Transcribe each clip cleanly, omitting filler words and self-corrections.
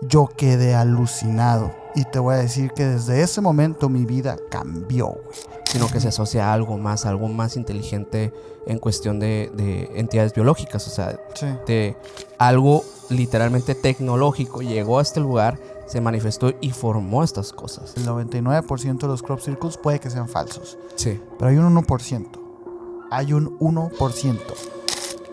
yo quedé alucinado. Y te voy a decir que desde ese momento mi vida cambió, güey. Sino que se asocia a algo más inteligente en cuestión de entidades biológicas. O sea, Sí. de algo literalmente tecnológico llegó a este lugar, se manifestó y formó estas cosas. El 99% de los crop circles puede que sean falsos. Sí. Pero hay un 1%. Hay un 1%.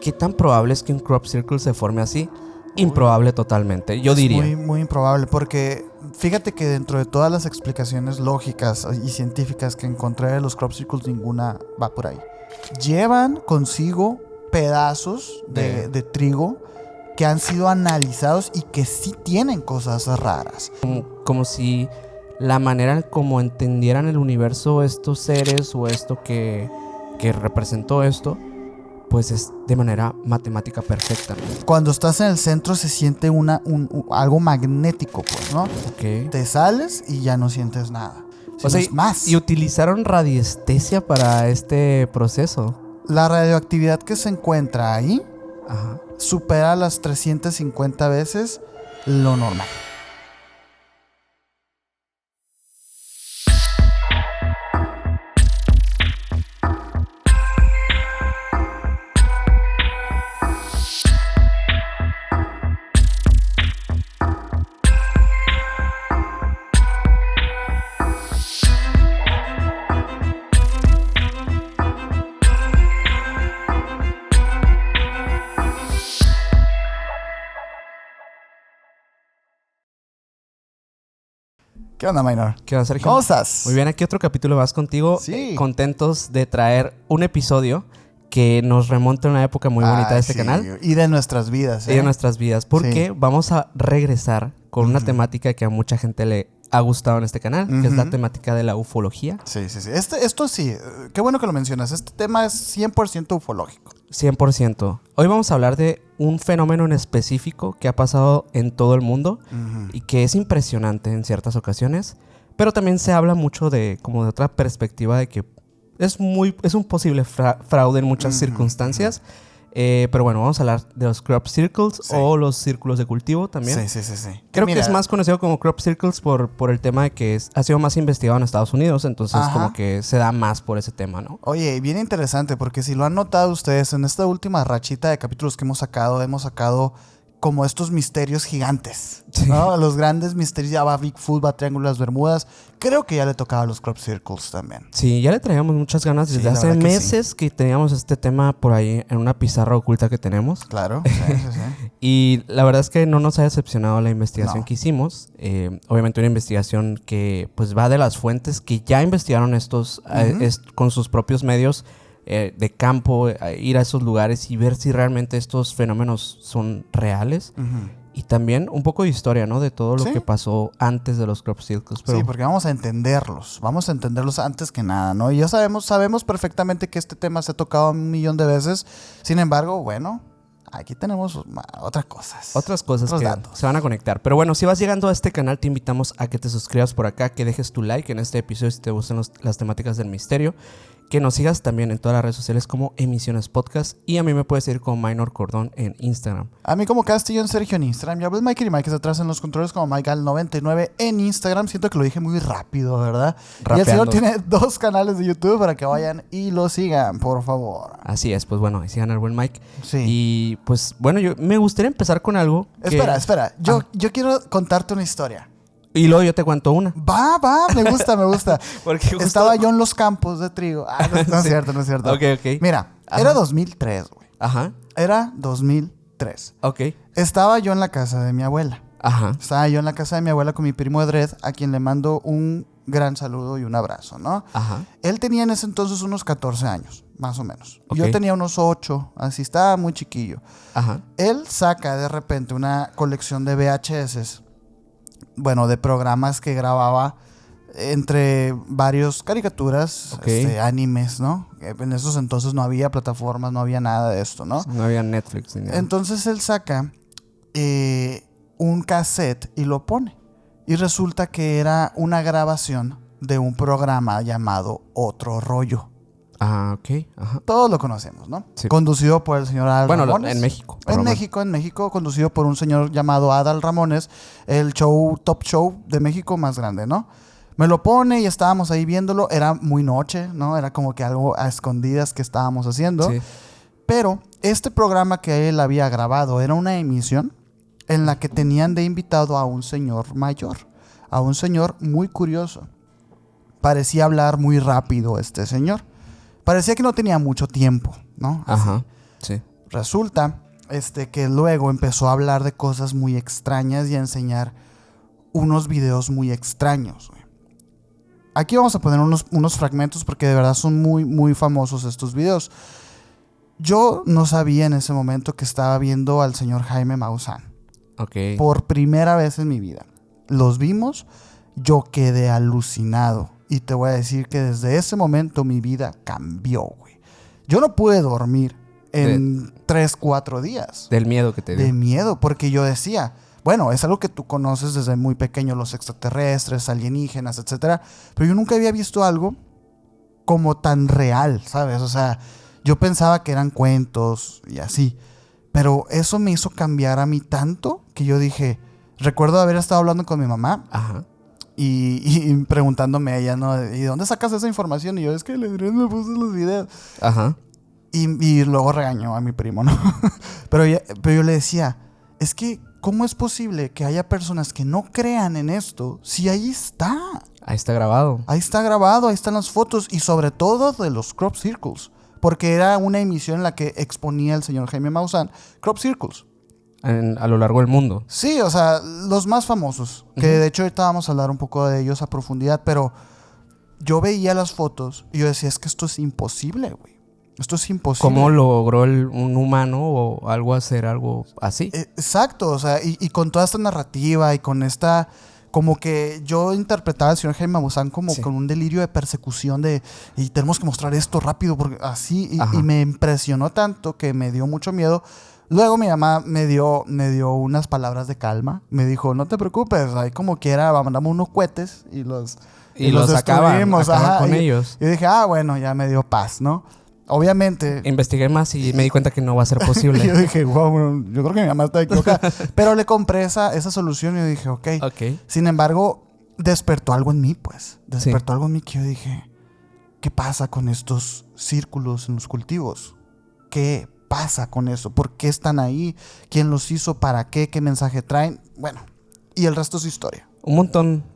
¿Qué tan probable es que un crop circle se forme así? Improbable totalmente, yo diría. Muy, muy improbable, porque fíjate que dentro de todas las explicaciones lógicas y científicas que encontré de los crop circles, ninguna va por ahí. Llevan consigo pedazos de trigo que han sido analizados y que sí tienen cosas raras. Como si la manera como entendieran el universo estos seres o esto que representó esto, pues es de manera matemática perfecta, ¿no? Cuando estás en el centro se siente algo magnético, pues, ¿no? Okay. Te sales y ya no sientes nada. O sea, es más. ¿y utilizaron radiestesia para este proceso? La radioactividad que se encuentra ahí, ajá, supera las 350 veces lo normal. ¿Qué onda, Minor? ¿Qué onda, Sergio? ¿Cómo estás? Muy bien, aquí otro capítulo más contigo. Sí. Contentos de traer un episodio que nos remonta a una época muy bonita de este canal. Y de nuestras vidas. Y de nuestras vidas. Porque vamos a regresar con una temática que a mucha gente le ha gustado en este canal, que es la temática de la ufología. Sí. Esto sí, qué bueno que lo mencionas. Este tema es 100% ufológico. 100%. Hoy vamos a hablar de un fenómeno en específico que ha pasado en todo el mundo y que es impresionante en ciertas ocasiones, pero también se habla mucho de otra perspectiva de que es un posible fraude en muchas circunstancias. Pero bueno, vamos a hablar de los crop circles o los círculos de cultivo también. Sí. Creo que es más conocido como crop circles por el tema de que ha sido más investigado en Estados Unidos, entonces como que se da más por ese tema, ¿no? Oye, bien interesante, porque si lo han notado ustedes, en esta última rachita de capítulos que hemos sacado como estos misterios gigantes, ¿no? Los grandes misterios, ya va Bigfoot, va Triángulo de las Bermudas. Creo que ya le tocaba a los crop circles también. Sí, ya le traíamos muchas ganas desde hace meses que teníamos este tema por ahí en una pizarra oculta que tenemos. Claro, sí. Y la verdad es que no nos ha decepcionado la investigación que hicimos. Obviamente una investigación que pues va de las fuentes que ya investigaron estos con sus propios medios de campo, ir a esos lugares y ver si realmente estos fenómenos son reales. Y también un poco de historia, ¿no? De todo lo que pasó antes de los crop circles. Pero... Sí, porque vamos a entenderlos antes que nada, ¿no? Y ya sabemos perfectamente que este tema se ha tocado 1,000,000 de veces. Sin embargo, bueno, aquí tenemos otras cosas que datos. Se van a conectar. Pero bueno, si vas llegando a este canal, te invitamos a que te suscribas por acá, que dejes tu like en este episodio si te gustan las temáticas del misterio. Que nos sigas también en todas las redes sociales como Emisiones Podcast. Y a mí me puedes seguir como Minor Cordón en Instagram. A mí como Castillo Sergio en Instagram. Ya ves Mike y Mike atrás en los controles como MikeAl99 en Instagram. Siento que lo dije muy rápido, ¿verdad? Rapeando. Y el señor tiene 2 canales de YouTube para que vayan y lo sigan, por favor. Así es, pues bueno, sigan al buen Mike. Sí. Y pues bueno, yo me gustaría empezar con algo. Espera. Yo quiero contarte una historia. Y luego yo te cuento una. Va, me gusta. Porque justo... Estaba yo en los campos de trigo. No es cierto. Ok. Mira, era 2003, güey. Ajá. Era 2003. Ok. Estaba yo en la casa de mi abuela. Ajá. Estaba yo en la casa de mi abuela con mi primo Edred, a quien le mando un gran saludo y un abrazo, ¿no? Ajá. Él tenía en ese entonces unos 14 años, más o menos. Okay. Yo tenía unos 8, así estaba muy chiquillo. Ajá. Él saca de repente una colección de VHS, bueno, de programas que grababa entre varios caricaturas, animes, ¿no? En esos entonces no había plataformas, no había nada de esto, ¿no? No había Netflix ni nada. Entonces él saca un cassette y lo pone. Y resulta que era una grabación de un programa llamado Otro Rollo. Ah, ok. Ajá. Todos lo conocemos, ¿no? Sí. Conducido por el señor Adal Ramones. En México. En México, conducido por un señor llamado Adal Ramones, el top show de México más grande, ¿no? Me lo pone y estábamos ahí viéndolo. Era muy noche, ¿no? Era como que algo a escondidas que estábamos haciendo. Sí. Pero este programa que él había grabado era una emisión en la que tenían de invitado a un señor mayor, a un señor muy curioso. Parecía hablar muy rápido este señor. Parecía que no tenía mucho tiempo, ¿no? Ajá, sí. Resulta que luego empezó a hablar de cosas muy extrañas y a enseñar unos videos muy extraños, güey. Aquí vamos a poner unos fragmentos porque de verdad son muy, muy famosos estos videos. Yo no sabía en ese momento que estaba viendo al señor Jaime Maussan. Ok. Por primera vez en mi vida. Los vimos, yo quedé alucinado. Y te voy a decir que desde ese momento mi vida cambió, güey. Yo no pude dormir en 3, 4 días. Del miedo que te dio. De miedo, porque yo decía, bueno, es algo que tú conoces desde muy pequeño, los extraterrestres, alienígenas, etcétera. Pero yo nunca había visto algo como tan real, ¿sabes? O sea, yo pensaba que eran cuentos y así. Pero eso me hizo cambiar a mí tanto que yo dije, recuerdo haber estado hablando con mi mamá. Ajá. Y preguntándome a ella, ¿no? ¿Y dónde sacas esa información? Y yo, es que el Adrián me puso los videos. Ajá. Y luego regañó a mi primo, ¿no? pero yo le decía, es que, ¿cómo es posible que haya personas que no crean en esto si ahí está? Ahí está grabado. Ahí está grabado, ahí están las fotos y sobre todo de los crop circles. Porque era una emisión en la que exponía el señor Jaime Maussan crop circles. A lo largo del mundo. Sí, o sea, los más famosos. Que de hecho ahorita vamos a hablar un poco de ellos a profundidad. Pero yo veía las fotos y yo decía, es que esto es imposible, güey. Esto es imposible. ¿Cómo logró un humano o algo hacer algo así? Exacto, o sea, y con toda esta narrativa y con esta... Como que yo interpretaba al señor Jaime Maussan como Sí. con un delirio de persecución y tenemos que mostrar esto rápido porque así y Ajá. me impresionó tanto que me dio mucho miedo. Luego mi mamá me dio unas palabras de calma. Me dijo, no te preocupes, ahí como quiera, mandamos unos cohetes y los acaban destruimos. con y ellos. yo dije, bueno, ya me dio paz, ¿no? Obviamente... Investigué más y me di cuenta que no va a ser yo posible. dije, wow, yo creo que mi mamá está equivocada. Pero le compré esa solución y yo dije, ok. Ok. Sin embargo, despertó algo en mí, pues. Despertó Sí. algo en mí que yo dije, ¿qué pasa con estos círculos en los cultivos? ¿Qué pasa con eso? ¿Por qué están ahí? ¿Quién los hizo? ¿Para qué? ¿Qué mensaje traen? Bueno, y el resto es historia. Un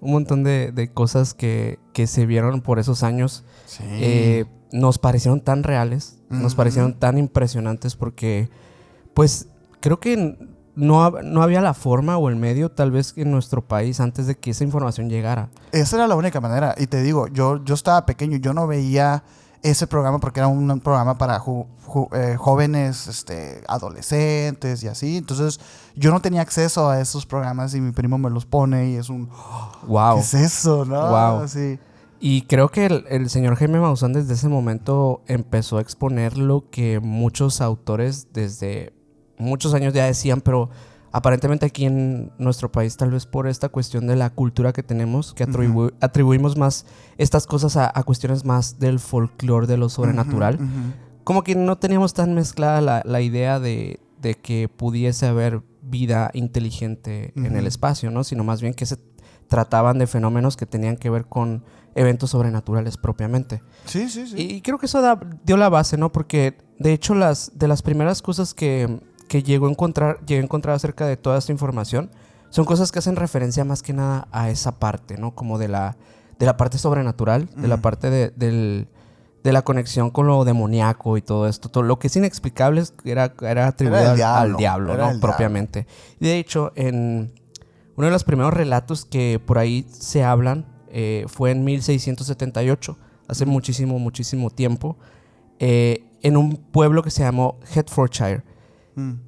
montón de cosas que se vieron por esos años. Sí. Nos parecieron tan reales, nos parecieron tan impresionantes porque, pues, creo que no había la forma o el medio, tal vez, en nuestro país antes de que esa información llegara. Esa era la única manera. Y te digo, yo estaba pequeño, yo no veía ese programa porque era un programa para jóvenes, adolescentes y así. Entonces, yo no tenía acceso a esos programas y mi primo me los pone y es un... Wow. ¿Qué es eso, no? Wow. Sí. Y creo que el señor Jaime Maussan desde ese momento empezó a exponer lo que muchos autores desde muchos años ya decían, pero aparentemente aquí en nuestro país, tal vez por esta cuestión de la cultura que tenemos, que atribuimos más estas cosas a cuestiones más del folclore, de lo sobrenatural, como que no teníamos tan mezclada la idea de que pudiese haber vida inteligente en el espacio, ¿no? Sino más bien que se trataban de fenómenos que tenían que ver con eventos sobrenaturales propiamente. Sí. Y creo que eso dio la base, ¿no? Porque de hecho de las primeras cosas que llegué a encontrar acerca de toda esta información son cosas que hacen referencia más que nada a esa parte, ¿no? Como de la parte sobrenatural, de la parte de la conexión con lo demoníaco y todo esto. Todo lo que es inexplicable era atribuido al diablo, ¿no? Propiamente. Y de hecho, en uno de los primeros relatos que por ahí se hablan fue en 1678, hace muchísimo tiempo, en un pueblo que se llamó Hertfordshire.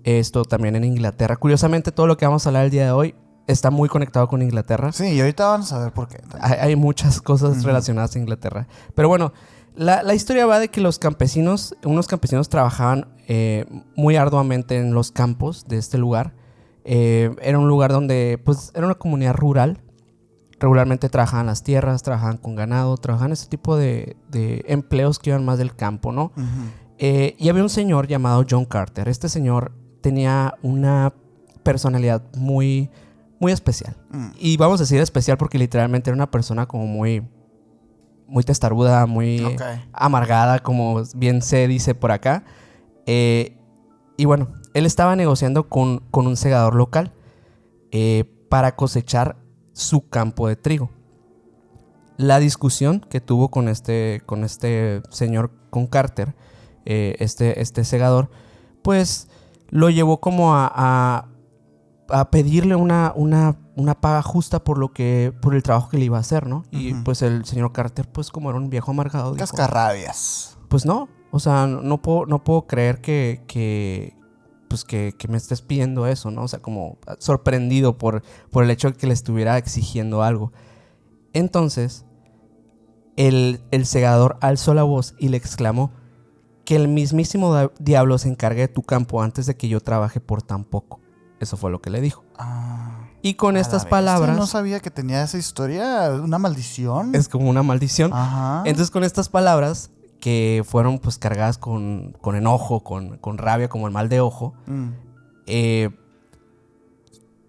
Esto también en Inglaterra. Curiosamente, todo lo que vamos a hablar el día de hoy está muy conectado con Inglaterra. Sí, y ahorita vamos a ver por qué. Hay muchas cosas relacionadas a Inglaterra. Pero bueno, la historia va de que unos campesinos trabajaban muy arduamente en los campos de este lugar. Era un lugar donde, pues, era una comunidad rural. regularmente trabajaban las tierras, trabajaban con ganado, trabajaban ese tipo de empleos que iban más del campo, ¿no? Y había un señor llamado John Carter. Este señor tenía una personalidad muy, muy especial. Y vamos a decir especial porque literalmente era una persona como muy testaruda, muy amargada, como bien se dice por acá. Y bueno, él estaba negociando con un segador local para cosechar su campo de trigo. La discusión que tuvo con este señor, con Carter, este segador, pues lo llevó como a pedirle una paga justa por el trabajo que le iba a hacer, ¿no? Y pues el señor Carter, pues como era un viejo amargado, dijo, cascarrabias. Pues no, o sea, no puedo creer que me estés pidiendo eso, ¿no? O sea, como sorprendido por el hecho de que le estuviera exigiendo algo. Entonces, el segador alzó la voz y le exclamó: que el mismísimo diablo se encargue de tu campo antes de que yo trabaje por tan poco. Eso fue lo que le dijo. Y con estas palabras... No sabía que tenía esa historia, una maldición. Es como una maldición. Ajá. Entonces, con estas palabras, que fueron pues cargadas con enojo, con rabia, como el mal de ojo,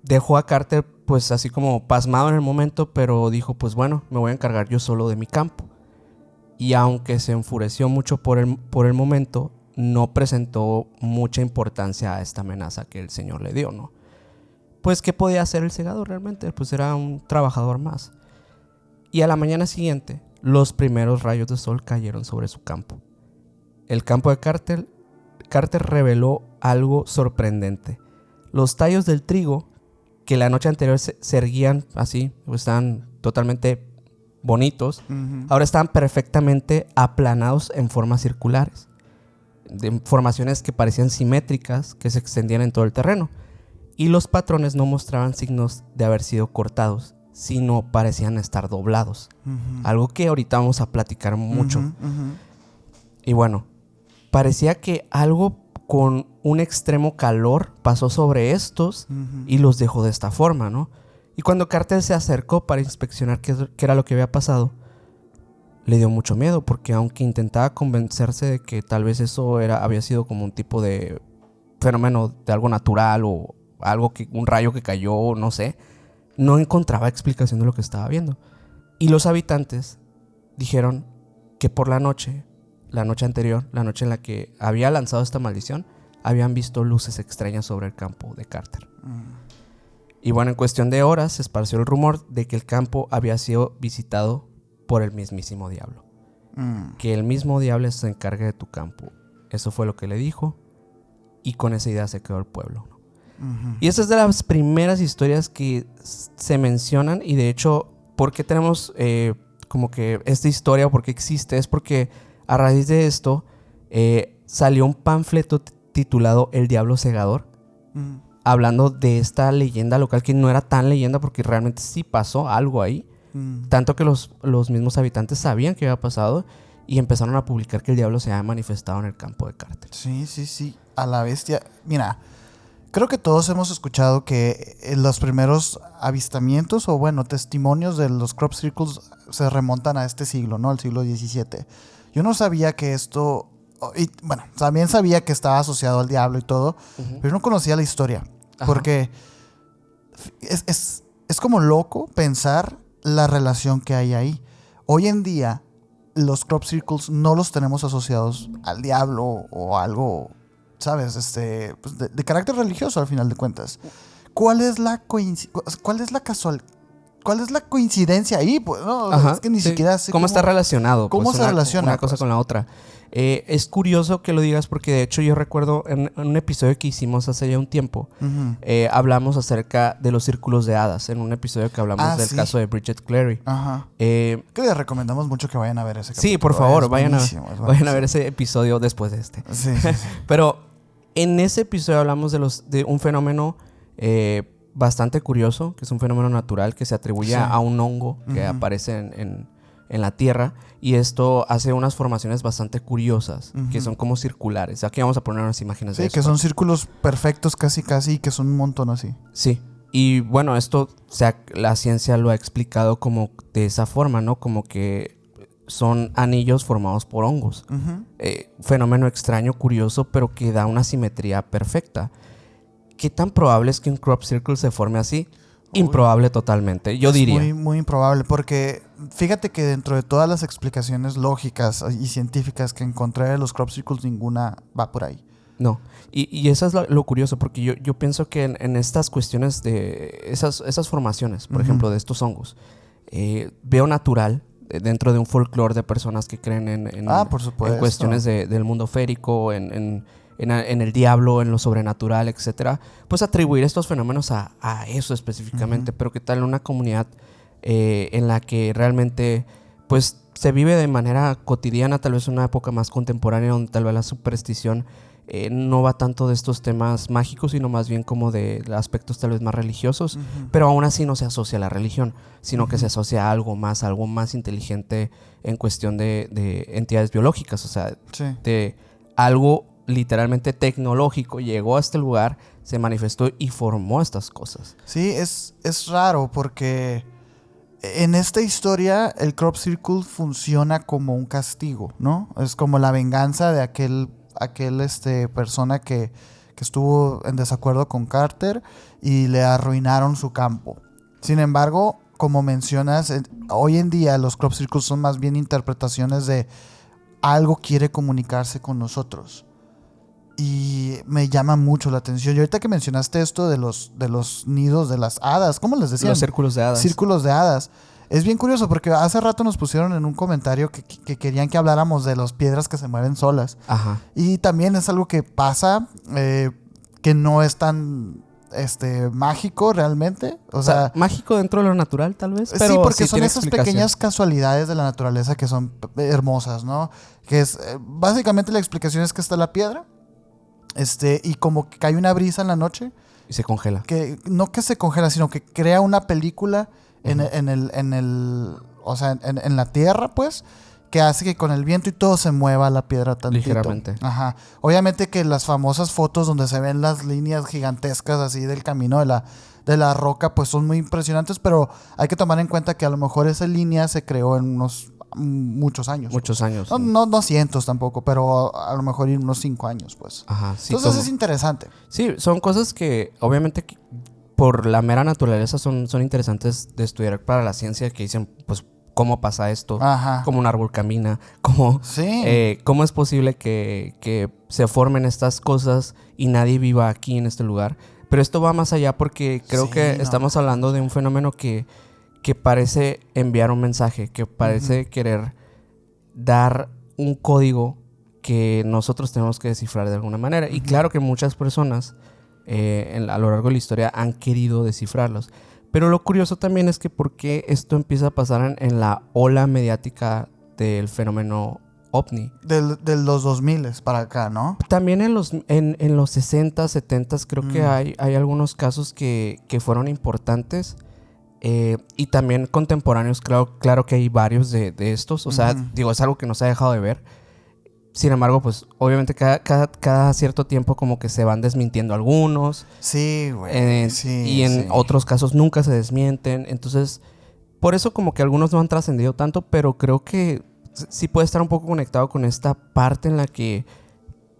dejó a Carter pues así como pasmado en el momento, pero dijo, pues bueno, me voy a encargar yo solo de mi campo. Y aunque se enfureció mucho por el momento, no presentó mucha importancia a esta amenaza que el señor le dio, ¿no? Pues, ¿qué podía hacer el segador realmente? Pues era un trabajador más. Y a la mañana siguiente, los primeros rayos de sol cayeron sobre su campo. El campo de Carter reveló algo sorprendente. Los tallos del trigo, que la noche anterior se erguían así, pues estaban totalmente bonitos, ahora estaban perfectamente aplanados en formas circulares, de formaciones que parecían simétricas, que se extendían en todo el terreno. Y los patrones no mostraban signos de haber sido cortados, sino parecían estar doblados. Algo que ahorita vamos a platicar mucho. Y bueno, parecía que algo con un extremo calor pasó sobre estos y los dejó de esta forma, ¿no? Y cuando Carter se acercó para inspeccionar qué era lo que había pasado, le dio mucho miedo, porque aunque intentaba convencerse de que tal vez eso había sido como un tipo de fenómeno de algo natural o algo un rayo que cayó, no sé, no encontraba explicación de lo que estaba viendo. Y los habitantes dijeron que por la noche anterior, la noche en la que había lanzado esta maldición, habían visto luces extrañas sobre el campo de Carter. Y bueno, en cuestión de horas se esparció el rumor de que el campo había sido visitado por el mismísimo diablo. Que el mismo diablo se encargue de tu campo. Eso fue lo que le dijo, y con esa idea se quedó el pueblo. Y esa es de las primeras historias que se mencionan. Y de hecho, ¿por qué tenemos como que esta historia? ¿Por qué existe? Es porque a raíz de esto salió un panfleto titulado El Diablo Segador, hablando de esta leyenda local, que no era tan leyenda porque realmente sí pasó algo ahí. Tanto que los mismos habitantes sabían que había pasado y empezaron a publicar que el diablo se había manifestado en el campo de Carter. Sí, a la bestia. Mira, creo que todos hemos escuchado que los primeros avistamientos o bueno, testimonios de los crop circles se remontan a este siglo, ¿no? Al siglo XVII. Yo no sabía que esto... Y, bueno, también sabía que estaba asociado al diablo y todo, pero no conocía la historia. Porque es como loco pensar la relación que hay ahí. Hoy en día, los crop circles no los tenemos asociados al diablo o algo, ¿sabes? Pues de carácter religioso, al final de cuentas. ¿Cuál es la coincidencia ahí? Pues, no, es que ni siquiera sé cómo está relacionado. ¿Cómo se relaciona? Una cosa con la otra. Es curioso que lo digas porque de hecho yo recuerdo en un episodio que hicimos hace ya un tiempo, hablamos acerca de los círculos de hadas, en un episodio que hablamos del caso de Bridget Clary. Que les recomendamos mucho que vayan a ver ese capítulo. Sí, por favor, vayan a ver ese episodio después de este. Sí. Pero en ese episodio hablamos de un fenómeno bastante curioso, que es un fenómeno natural que se atribuye a un hongo que aparece en la tierra, y esto hace unas formaciones bastante curiosas, que son como circulares. Aquí vamos a poner unas imágenes de eso. Sí, que son círculos perfectos casi, que son un montón así. Sí, Y bueno, esto la ciencia lo ha explicado como de esa forma, ¿no? Como que son anillos formados por hongos. Fenómeno extraño, curioso, pero que da una simetría perfecta. ¿Qué tan probable es que un crop circle se forme así? Improbable totalmente, yo diría. Muy, muy improbable, porque fíjate que dentro de todas las explicaciones lógicas y científicas que encontré de los crop circles, ninguna va por ahí. No, y eso es lo curioso, porque yo pienso que en estas cuestiones de esas formaciones, por ejemplo, de estos hongos, veo natural dentro de un folclore de personas que creen en por supuesto, en cuestiones del mundo férico, en el diablo, en lo sobrenatural, etcétera, pues atribuir estos fenómenos a eso específicamente. Pero ¿qué tal una comunidad en la que realmente pues se vive de manera cotidiana, tal vez una época más contemporánea donde tal vez la superstición no va tanto de estos temas mágicos, sino más bien como de aspectos tal vez más religiosos, pero aún así no se asocia a la religión, sino que se asocia a algo más inteligente en cuestión de entidades biológicas, o sea, de algo literalmente tecnológico, llegó a este lugar, se manifestó y formó estas cosas. Sí, es raro porque en esta historia el crop circle funciona como un castigo, ¿no? Es como la venganza de aquel persona que estuvo en desacuerdo con Carter y le arruinaron su campo. Sin embargo, como mencionas, hoy en día los crop circles son más bien interpretaciones de algo quiere comunicarse con nosotros. Y me llama mucho la atención. Y ahorita que mencionaste esto de los nidos de las hadas, ¿cómo les decían? Los círculos de hadas. Círculos de hadas. Es bien curioso porque hace rato nos pusieron en un comentario que querían que habláramos de las piedras que se mueven solas. Ajá. Y también es algo que pasa, que no es tan mágico realmente. O sea, mágico dentro de lo natural, tal vez. Pero sí, porque sí son esas pequeñas casualidades de la naturaleza que son hermosas, ¿no? Que es básicamente la explicación es que está la piedra. Y como que cae una brisa en la noche. Y se congela. Que no que se congela, sino que crea una película en la tierra, pues, que hace que con el viento y todo se mueva la piedra tantito. Ligeramente. Ajá. Obviamente que las famosas fotos donde se ven las líneas gigantescas así del camino de la roca, pues son muy impresionantes, pero hay que tomar en cuenta que a lo mejor esa línea se creó en muchos años. Muchos años. No cientos tampoco, pero a lo mejor en unos 5 años, pues. Ajá, sí. Entonces es interesante. Sí, son cosas que obviamente por la mera naturaleza son interesantes de estudiar para la ciencia, que dicen, pues, ¿cómo pasa esto? Ajá. ¿Cómo un árbol camina? ¿Cómo es posible que se formen estas cosas y nadie viva aquí en este lugar? Pero esto va más allá porque creo que estamos hablando de un fenómeno que parece enviar un mensaje, que parece querer dar un código que nosotros tenemos que descifrar de alguna manera. Y claro que muchas personas a lo largo de la historia han querido descifrarlos. Pero lo curioso también es que por qué esto empieza a pasar en la ola mediática del fenómeno ovni. De los 2000 para acá, ¿no? También en los 60, 70 creo que hay algunos casos que fueron importantes. Y también contemporáneos, claro que hay varios de estos. O sea, digo, es algo que no se ha dejado de ver. Sin embargo, pues obviamente cada cierto tiempo como que se van desmintiendo algunos. Sí, güey. Y en otros casos nunca se desmienten. Entonces, por eso como que algunos no han trascendido tanto, pero creo que sí puede estar un poco conectado con esta parte en la que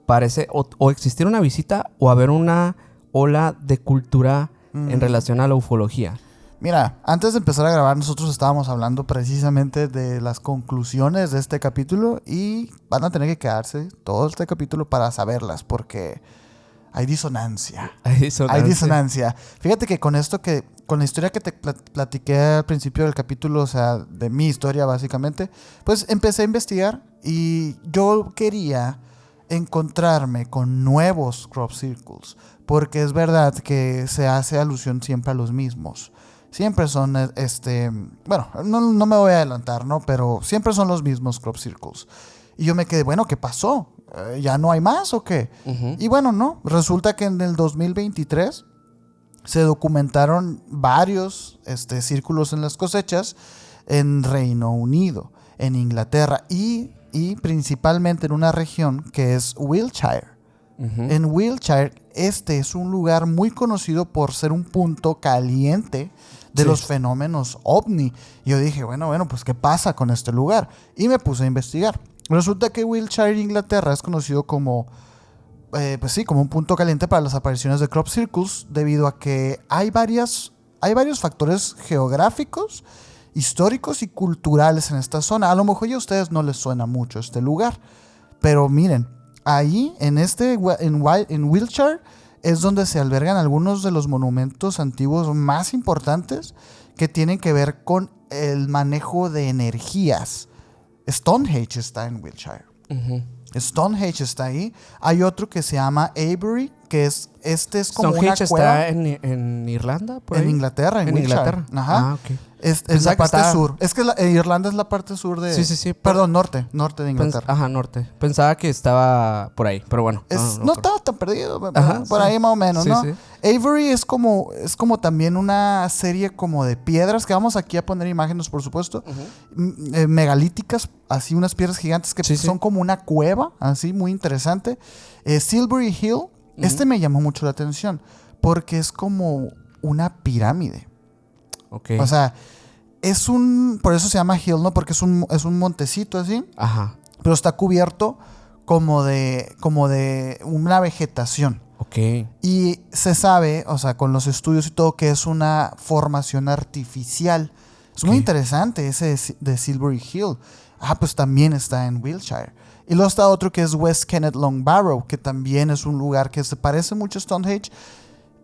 parece o existir una visita o haber una ola de cultura en relación a la ufología. Mira, antes de empezar a grabar nosotros estábamos hablando precisamente de las conclusiones de este capítulo y van a tener que quedarse todo este capítulo para saberlas porque hay disonancia. Hay disonancia. Fíjate que con la historia que te platiqué al principio del capítulo, o sea, de mi historia básicamente, pues empecé a investigar y yo quería encontrarme con nuevos crop circles porque es verdad que se hace alusión siempre a los mismos. Siempre son, bueno, no me voy a adelantar, ¿no? Pero siempre son los mismos crop circles. Y yo me quedé, bueno, ¿qué pasó? ¿Ya no hay más o qué? Y bueno, no. Resulta que en el 2023 se documentaron varios círculos en las cosechas en Reino Unido, en Inglaterra y principalmente en una región que es Wiltshire. En Wiltshire este es un lugar muy conocido por ser un punto caliente de los fenómenos ovni. Y yo dije, bueno, pues ¿qué pasa con este lugar? Y me puse a investigar. Resulta que Wiltshire, Inglaterra, es conocido como, pues sí, como un punto caliente para las apariciones de crop circles, debido a que hay varios factores geográficos, históricos y culturales en esta zona. A lo mejor ya a ustedes no les suena mucho este lugar, pero miren, ahí en Wiltshire es donde se albergan algunos de los monumentos antiguos más importantes que tienen que ver con el manejo de energías. Stonehenge está en Wiltshire. Uh-huh. Stonehenge está ahí. Hay otro que se llama Avebury, que es como Stonehenge una cueva. ¿Está en Irlanda? ¿Por ahí? En Inglaterra, en Wiltshire. Inglaterra. Ajá. Ok. Es la parte sur. Es que Irlanda es la parte sur de... Sí. Perdón, norte de Inglaterra. Norte. Pensaba que estaba por ahí, pero bueno. No estaba tan perdido, por ahí más o menos, ¿no? Sí. Avebury es como también una serie como de piedras, que vamos aquí a poner imágenes, por supuesto, megalíticas, así unas piedras gigantes que son como una cueva, así, muy interesante. Silbury Hill, me llamó mucho la atención, porque es como una pirámide. Okay. O sea, por eso se llama hill, ¿no? Porque es un montecito así. Ajá. Pero está cubierto como de una vegetación. Ok. Y se sabe, o sea, con los estudios y todo, que es una formación artificial. Es muy interesante ese de Silbury Hill. Pues también está en Wiltshire. Y luego está otro que es West Kennet Long Barrow, que también es un lugar que se parece mucho a Stonehenge.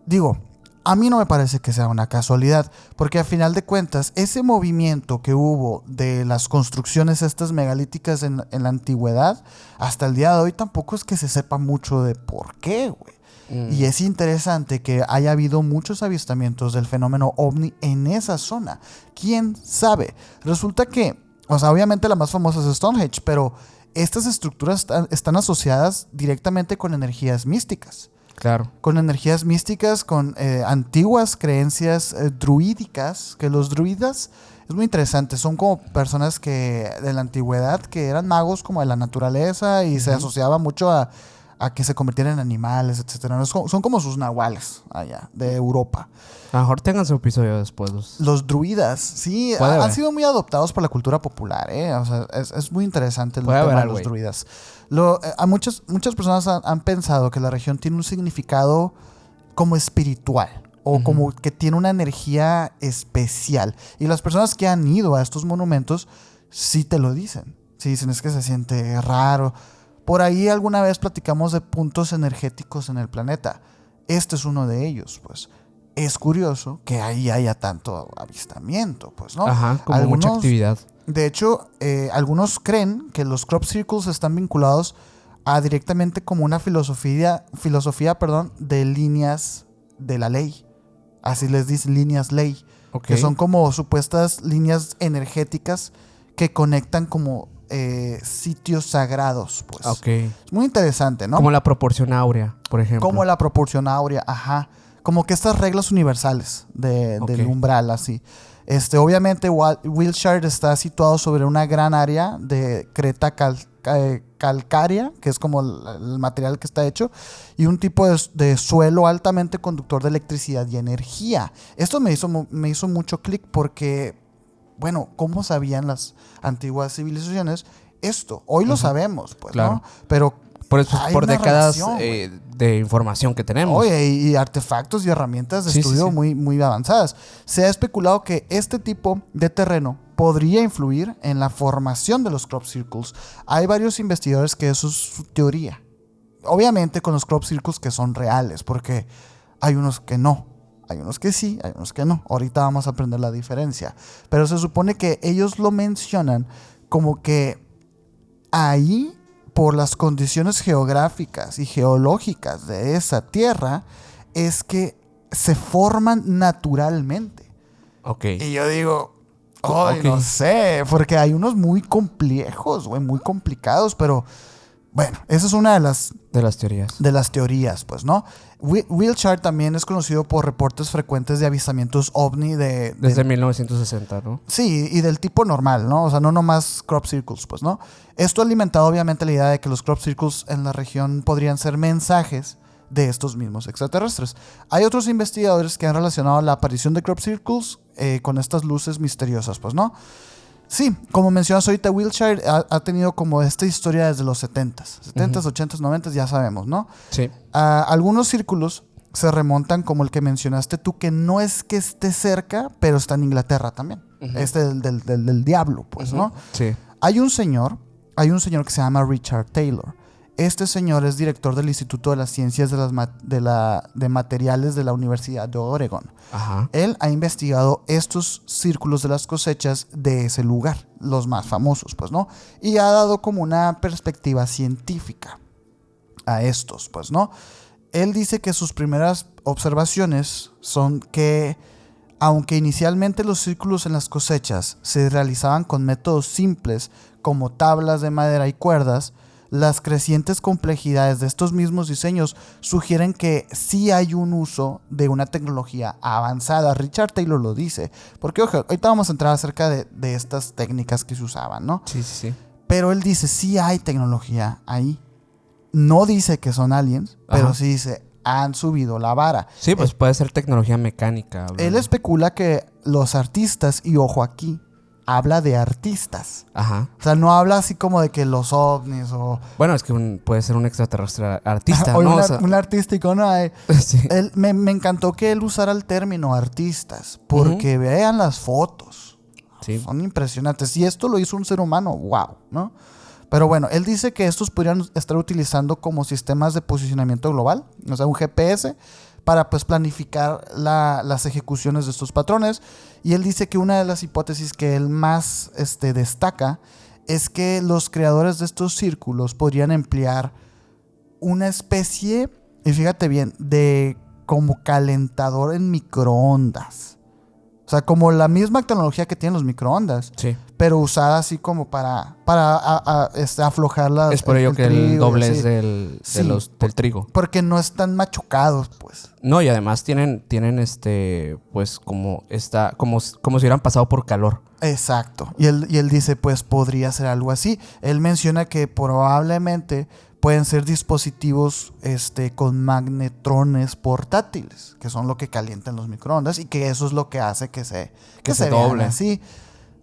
Digo, a mí no me parece que sea una casualidad, porque a final de cuentas, ese movimiento que hubo de las construcciones estas megalíticas en la antigüedad, hasta el día de hoy tampoco es que se sepa mucho de por qué, güey. Y es interesante que haya habido muchos avistamientos del fenómeno ovni en esa zona. ¿Quién sabe? Resulta que, o sea, obviamente la más famosa es Stonehenge, pero estas estructuras están asociadas directamente con energías místicas. Claro. Con energías místicas, con antiguas creencias druídicas, que los druidas es muy interesante, son como personas que de la antigüedad que eran magos como de la naturaleza y se asociaba mucho a que se convirtieran en animales, etcétera. Son como sus nahuales allá de Europa. A lo mejor tengan su episodio después. Los druidas, sí, han sido muy adoptados por la cultura popular, O sea, es muy interesante el tema de los druidas. Muchas personas han pensado que la región tiene un significado como espiritual o como que tiene una energía especial. Y las personas que han ido a estos monumentos sí te lo dicen. Sí dicen, es que se siente raro. Por ahí alguna vez platicamos de puntos energéticos en el planeta. Este es uno de ellos, pues. Es curioso que ahí haya tanto avistamiento, pues, ¿no? Ajá, como mucha actividad. De hecho, algunos creen que los crop circles están vinculados a directamente como una filosofía, de líneas de la ley. Así les dicen, líneas ley. Okay. Que son como supuestas líneas energéticas que conectan como sitios sagrados, pues. Okay. Es muy interesante, ¿no? Como la proporción áurea, por ejemplo. Como la proporción áurea, ajá. Como que estas reglas universales del umbral, así. Obviamente, Wiltshire está situado sobre una gran área de creta calcárea, que es como el material que está hecho, y un tipo de suelo altamente conductor de electricidad y energía. Esto me hizo mucho clic porque, bueno, ¿cómo sabían las antiguas civilizaciones esto? Hoy lo sabemos, pues, claro. ¿No? Pero por décadas de información que tenemos. Oye, y artefactos y herramientas de estudio muy, muy avanzadas. Se ha especulado que este tipo de terreno podría influir en la formación de los crop circles. Hay varios investigadores que eso es su teoría. Obviamente con los crop circles que son reales, porque hay unos que no. Hay unos que sí, hay unos que no. Ahorita vamos a aprender la diferencia. Pero se supone que ellos lo mencionan como que ahí, por las condiciones geográficas y geológicas de esa tierra, es que se forman naturalmente. Ok. Y yo digo, no sé, porque hay unos muy complejos, güey, muy complicados, pero bueno, esa es una de las teorías. De las teorías, pues, ¿no? Wiltshire también es conocido por reportes frecuentes de avistamientos ovni desde 1960, ¿no? Sí, y del tipo normal, ¿no? O sea, no nomás crop circles, pues, ¿no? Esto ha alimentado obviamente la idea de que los crop circles en la región podrían ser mensajes de estos mismos extraterrestres. Hay otros investigadores que han relacionado la aparición de crop circles con estas luces misteriosas, pues, ¿no? Sí, como mencionas ahorita, Wilshire ha tenido como esta historia desde los 70s, 80s, 90s, ya sabemos, ¿no? Sí. Algunos círculos se remontan como el que mencionaste tú, que no es que esté cerca, pero está en Inglaterra también. Del diablo, pues, ¿no? Sí. Hay un señor que se llama Richard Taylor. Este señor es director del Instituto de las Ciencias de Materiales de la Universidad de Oregon. Ajá. Él ha investigado estos círculos de las cosechas de ese lugar, los más famosos, pues, ¿no? Y ha dado como una perspectiva científica a estos, pues, ¿no? Él dice que sus primeras observaciones son que, aunque inicialmente los círculos en las cosechas se realizaban con métodos simples como tablas de madera y cuerdas, las crecientes complejidades de estos mismos diseños sugieren que sí hay un uso de una tecnología avanzada. Richard Taylor lo dice, porque ojo, ahorita vamos a entrar acerca de estas técnicas que se usaban, ¿no? Sí. Pero él dice, sí hay tecnología ahí. No dice que son aliens, pero sí dice, han subido la vara. Sí, pues puede ser tecnología mecánica. Él especula que los artistas, y ojo aquí, habla de artistas. Ajá. O sea, no habla así como de que los ovnis o... Bueno, es que puede ser un extraterrestre artista, o ¿no? un artístico, ¿no? Sí. Me encantó que él usara el término artistas, porque vean las fotos. Sí. Son impresionantes. Y esto lo hizo un ser humano, wow, ¿no? Pero bueno, él dice que estos podrían estar utilizando como sistemas de posicionamiento global, o sea, un GPS, para pues planificar las ejecuciones de estos patrones. Y él dice que una de las hipótesis que él más destaca es que los creadores de estos círculos podrían emplear una especie, y fíjate bien, de como calentador en microondas. O sea, como la misma tecnología que tienen los microondas. Sí. Pero usada así como para aflojar las... Es por ello que el doble es del trigo. Porque no están machucados, pues. No, y además tienen pues como si hubieran pasado por calor. Exacto. Y él dice, pues podría ser algo así. Él menciona que probablemente pueden ser dispositivos con magnetrones portátiles, que son lo que calientan los microondas y que eso es lo que hace que se doble así.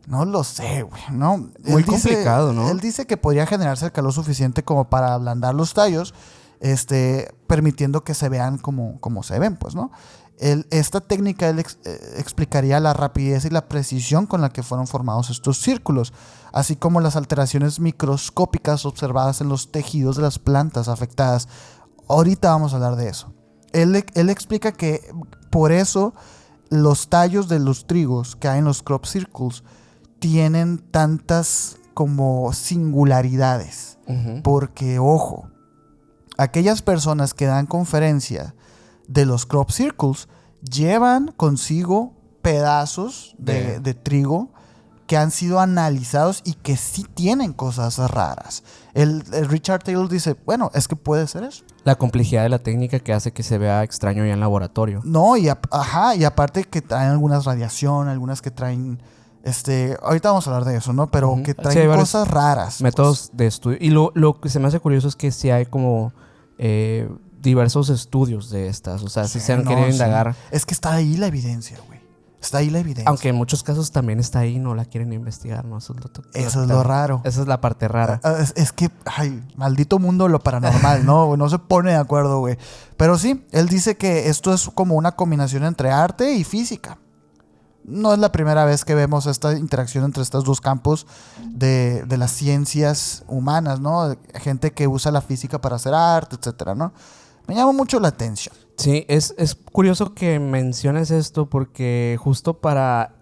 No lo sé, güey, ¿no? Muy complicado, ¿no? Él dice que podría generarse el calor suficiente como para ablandar los tallos, permitiendo que se vean como se ven, pues, ¿no? Esta técnica explicaría la rapidez y la precisión con la que fueron formados estos círculos, así como las alteraciones microscópicas observadas en los tejidos de las plantas afectadas. Ahorita vamos a hablar de eso. Él explica que por eso los tallos de los trigos que hay en los crop circles tienen tantas como singularidades. Porque, ojo, aquellas personas que dan conferencias de los crop circles llevan consigo pedazos de trigo que han sido analizados y que sí tienen cosas raras. El Richard Taylor dice, bueno, es que puede ser eso. La complejidad de la técnica que hace que se vea extraño ya en laboratorio. No, y aparte que traen algunas radiación, algunas que traen... ahorita vamos a hablar de eso, ¿no? Pero que traen cosas raras. Métodos de estudio. Y lo que se me hace curioso es que sí hay como... diversos estudios de estas. O sea, si se han querido indagar. Es que está ahí la evidencia, güey. Está ahí la evidencia. Aunque en muchos casos también está ahí y no la quieren investigar, ¿no? Eso es lo raro. Esa es la parte rara. Es que, ay, maldito mundo lo paranormal, ¿no? No se pone de acuerdo, güey. Pero sí, él dice que esto es como una combinación entre arte y física. No es la primera vez que vemos esta interacción entre estos dos campos de las ciencias humanas, ¿no? Gente que usa la física para hacer arte, etcétera, ¿no? Me llama mucho la atención. Sí, es curioso que menciones esto porque justo para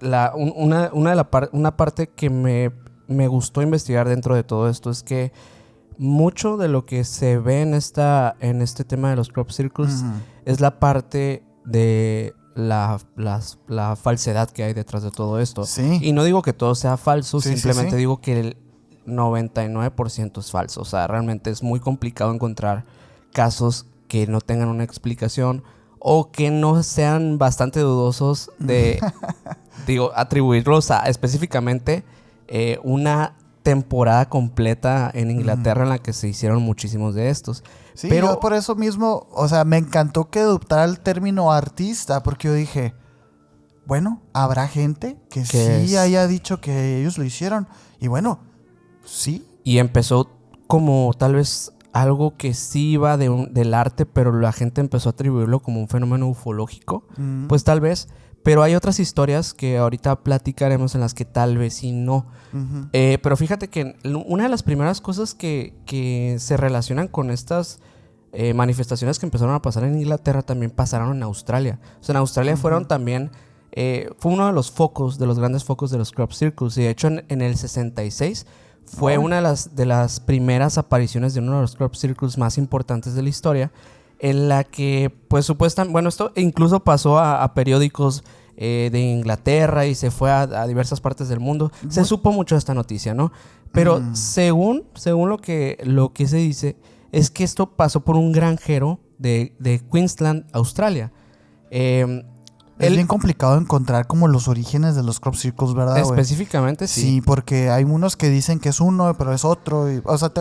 una parte que me gustó investigar dentro de todo esto es que mucho de lo que se ve en este tema de los crop circles es la parte de la falsedad que hay detrás de todo esto. Sí. Y no digo que todo sea falso, simplemente sí. digo que el 99% es falso. O sea, realmente es muy complicado encontrar casos que no tengan una explicación o que no sean bastante dudosos de, atribuirlos a específicamente una temporada completa en Inglaterra en la que se hicieron muchísimos de estos. Sí, pero yo por eso mismo, o sea, me encantó que adoptara el término artista, porque yo dije, bueno, habrá gente que sí haya dicho que ellos lo hicieron. Y bueno, sí. Y empezó como tal vez algo que sí iba del arte, pero la gente empezó a atribuirlo como un fenómeno ufológico. Pues tal vez. Pero hay otras historias que ahorita platicaremos en las que tal vez sí no. Pero fíjate que una de las primeras cosas que se relacionan con estas manifestaciones que empezaron a pasar en Inglaterra también pasaron en Australia. O sea, en Australia fueron también... fue uno de los focos, de los grandes focos de los crop circles. Y de hecho en el 66 fue una de las primeras apariciones de uno de los crop circles más importantes de la historia, en la que, pues supuestamente, bueno, esto incluso pasó a periódicos de Inglaterra y se fue a diversas partes del mundo. Se supo mucho de esta noticia, ¿no? Pero según lo que se dice, es que esto pasó por un granjero de Queensland, Australia. Es bien complicado encontrar como los orígenes de los crop circles, ¿verdad, güey? Específicamente, sí. Sí, porque hay unos que dicen que es uno, pero es otro. O sea,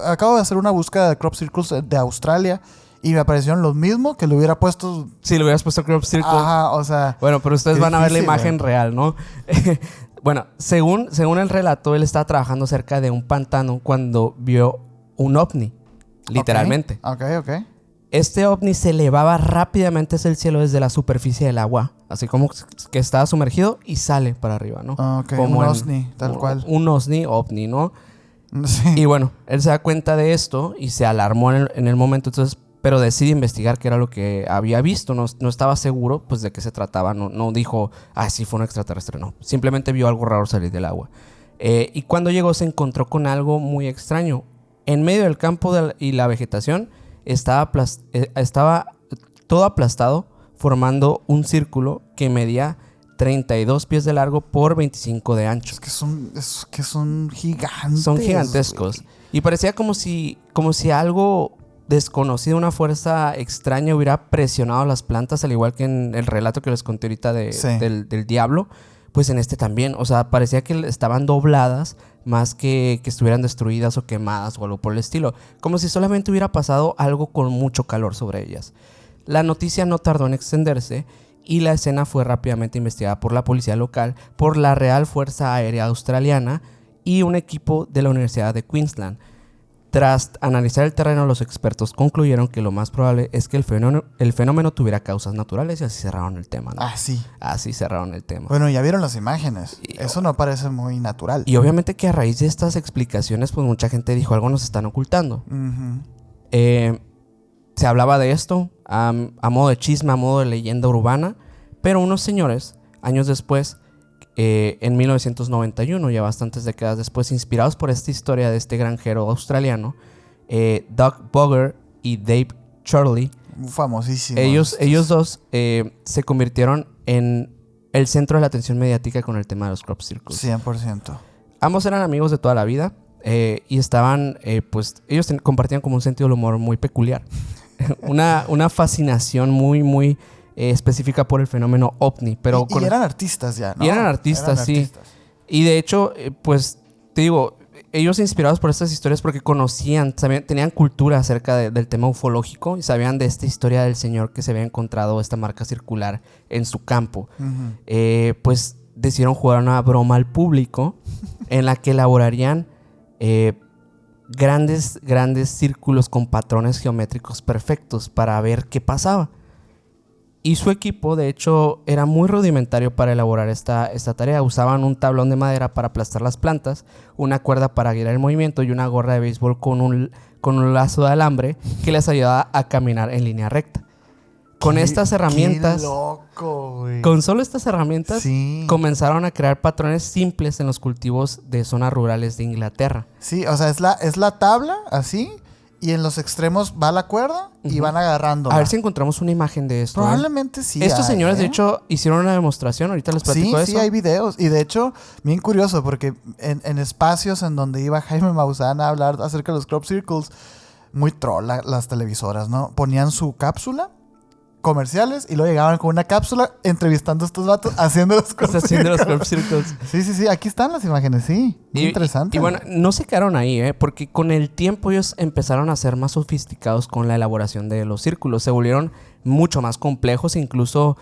acabo de hacer una búsqueda de crop circles de Australia y me aparecieron los mismos que le hubiera puesto... Si le hubieras puesto crop circle. Ajá, o sea... Bueno, pero ustedes van a ver la imagen real, ¿no? Bueno, según el relato, él estaba trabajando cerca de un pantano cuando vio un ovni, literalmente. Ok. Este ovni se elevaba rápidamente hacia el cielo desde la superficie del agua, así como que estaba sumergido y sale para arriba, ¿no? Ok, como un OSNI, tal cual. Un ovni, ¿no? Sí. Y bueno, él se da cuenta de esto y se alarmó en el momento, entonces, pero decide investigar qué era lo que había visto. No estaba seguro, pues, de qué se trataba. No dijo, sí, fue un extraterrestre. No, simplemente vio algo raro salir del agua. Y cuando llegó se encontró con algo muy extraño. En medio del campo y la vegetación estaba todo aplastado, formando un círculo que medía 32 pies de largo por 25 de ancho. Es que son gigantes. Son gigantescos. Güey. Y parecía como si algo desconocido, una fuerza extraña hubiera presionado las plantas, al igual que en el relato que les conté ahorita del diablo. Pues en este también, o sea, parecía que estaban dobladas más que estuvieran destruidas o quemadas o algo por el estilo. Como si solamente hubiera pasado algo con mucho calor sobre ellas. La noticia no tardó en extenderse y la escena fue rápidamente investigada por la policía local, por la Real Fuerza Aérea Australiana y un equipo de la Universidad de Queensland. Tras analizar el terreno, los expertos concluyeron que lo más probable es que el fenómeno tuviera causas naturales y así cerraron el tema, ¿no? Sí. Así cerraron el tema. Bueno, ya vieron las imágenes. Eso no parece muy natural. Y obviamente que a raíz de estas explicaciones, pues mucha gente dijo, algo nos están ocultando. Se hablaba de esto a modo de chisme, a modo de leyenda urbana, pero unos señores, años después, en 1991, ya bastantes décadas después, inspirados por esta historia de este granjero australiano, Doug Boger y Dave Charley, famosísimos. Ellos dos se convirtieron en el centro de la atención mediática con el tema de los crop circles. 100%. Ambos eran amigos de toda la vida y estaban, pues, ellos compartían como un sentido del humor muy peculiar. una fascinación muy específica por el fenómeno ovni. Pero y eran artistas ya, ¿no? Y eran artistas, sí. Y de hecho, pues, te digo, ellos inspirados por estas historias porque conocían, tenían cultura acerca del tema ufológico y sabían de esta historia del señor que se había encontrado esta marca circular en su campo. Pues decidieron jugar una broma al público en la que elaborarían grandes círculos con patrones geométricos perfectos para ver qué pasaba. Y su equipo, de hecho, era muy rudimentario para elaborar esta tarea. Usaban un tablón de madera para aplastar las plantas, una cuerda para guiar el movimiento y una gorra de béisbol con un lazo de alambre que les ayudaba a caminar en línea recta. Con estas herramientas, ¡qué loco, güey! Con solo estas herramientas, sí, comenzaron a crear patrones simples en los cultivos de zonas rurales de Inglaterra. Sí, o sea, es la tabla, así, y en los extremos va la cuerda y van agarrando. A ver si encontramos una imagen de esto. Probablemente sí. Estos señores, de hecho, hicieron una demostración. Ahorita les platico de eso. Sí, hay videos. Y de hecho, bien curioso, porque en espacios en donde iba Jaime Maussan a hablar acerca de los crop circles, muy troll las televisoras, ¿no? Ponían su cápsula comerciales y luego llegaban con una cápsula entrevistando a estos vatos haciendo los crop circles. Sí, aquí están las imágenes, sí. Muy interesante. Y bueno, no se quedaron ahí, porque con el tiempo ellos empezaron a ser más sofisticados con la elaboración de los círculos. Se volvieron mucho más complejos, incluso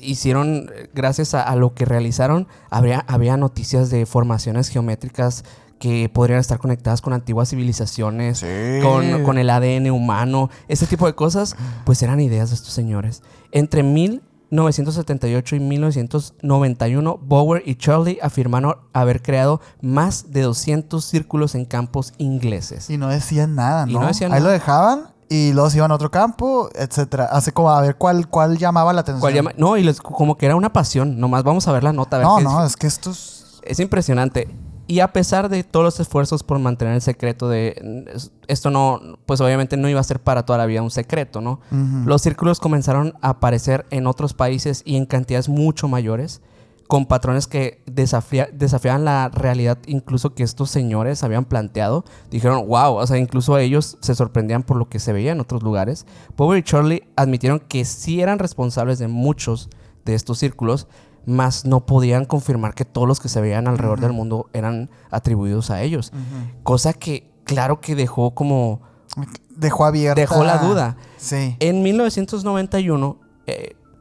hicieron, gracias a lo que realizaron, había noticias de formaciones geométricas que podrían estar conectadas con antiguas civilizaciones, sí, con el ADN humano, ese tipo de cosas, pues eran ideas de estos señores. Entre 1978 y 1991, Bower y Charlie afirmaron haber creado más de 200 círculos en campos ingleses. Y no decían nada, ¿no? Ahí lo dejaban y luego se iban a otro campo, etcétera. Así como a ver cuál llamaba la atención. No, y como que era una pasión. Nomás vamos a ver la nota. A ver es que esto es impresionante. Y a pesar de todos los esfuerzos por mantener el secreto de esto, no, pues obviamente no iba a ser para toda la vida un secreto, ¿no? Uh-huh. Los círculos comenzaron a aparecer en otros países y en cantidades mucho mayores, con patrones que desafiaban la realidad incluso que estos señores habían planteado. Dijeron, wow, o sea, incluso ellos se sorprendían por lo que se veía en otros lugares. Bower y Charlie admitieron que sí eran responsables de muchos de estos círculos, mas no podían confirmar que todos los que se veían alrededor del mundo eran atribuidos a ellos. Cosa que, claro que dejó abierta. Dejó la duda. Sí. En 1991,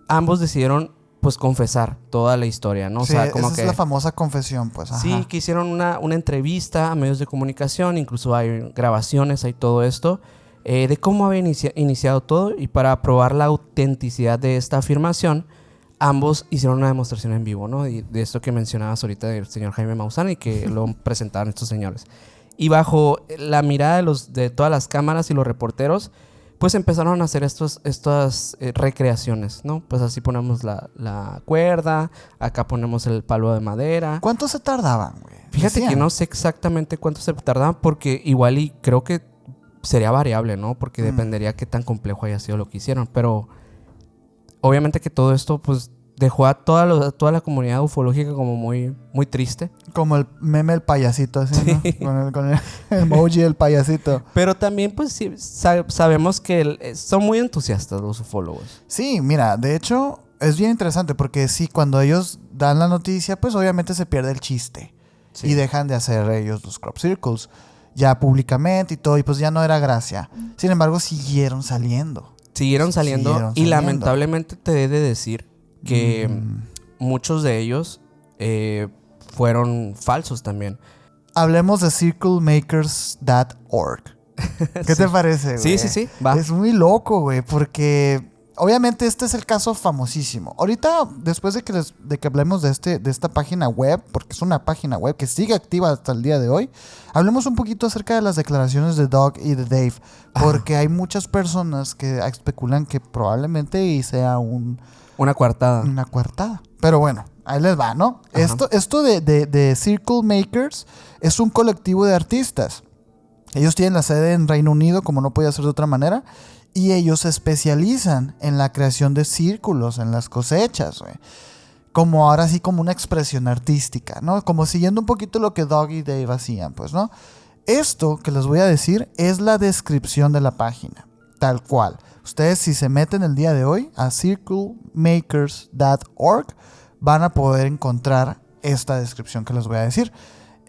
ambos decidieron, pues, confesar toda la historia, ¿no? Sí, esa es la famosa confesión, pues. Ajá. Sí, que hicieron una entrevista a medios de comunicación, incluso hay grabaciones, hay todo esto, de cómo había iniciado todo, y para probar la autenticidad de esta afirmación, ambos hicieron una demostración en vivo, ¿no? De esto que mencionabas ahorita del señor Jaime Maussan y que lo presentaron estos señores. Y bajo la mirada de todas las cámaras y los reporteros, pues empezaron a hacer estas recreaciones, ¿no? Pues así ponemos la cuerda, acá ponemos el palo de madera. ¿Cuánto se tardaban, güey? Fíjate que no sé exactamente cuánto se tardaban, porque igual y creo que sería variable, ¿no? Porque dependería qué tan complejo haya sido lo que hicieron, pero obviamente que todo esto, pues, dejó a toda la comunidad ufológica como muy, muy triste. Como el meme del payasito, así, sí, ¿no? Con el emoji del payasito. Pero también, pues, sí, sabemos que son muy entusiastas los ufólogos. Sí, mira, de hecho, es bien interesante porque sí, cuando ellos dan la noticia, pues, obviamente se pierde el chiste. Sí. Y dejan de hacer ellos los crop circles ya públicamente y todo, y pues ya no era gracia. Sin embargo, siguieron saliendo. Siguieron saliendo. Lamentablemente te he de decir que muchos de ellos fueron falsos también. Hablemos de circlemakers.org. ¿Qué te parece, güey? Sí, va. Es muy loco, güey, porque obviamente este es el caso famosísimo. Ahorita, después de que hablemos de esta página web, porque es una página web que sigue activa hasta el día de hoy, hablemos un poquito acerca de las declaraciones de Doug y de Dave, porque hay muchas personas que especulan que probablemente sea una coartada. Una coartada. Pero bueno, ahí les va, ¿no? Esto de Circle Makers es un colectivo de artistas. Ellos tienen la sede en Reino Unido, como no podía ser de otra manera, y ellos se especializan en la creación de círculos en las cosechas, güey. Como ahora sí, como una expresión artística, ¿no? Como siguiendo un poquito lo que Doug y Dave hacían, pues, ¿no? Esto que les voy a decir es la descripción de la página, tal cual. Ustedes, si se meten el día de hoy a circlemakers.org, van a poder encontrar esta descripción que les voy a decir.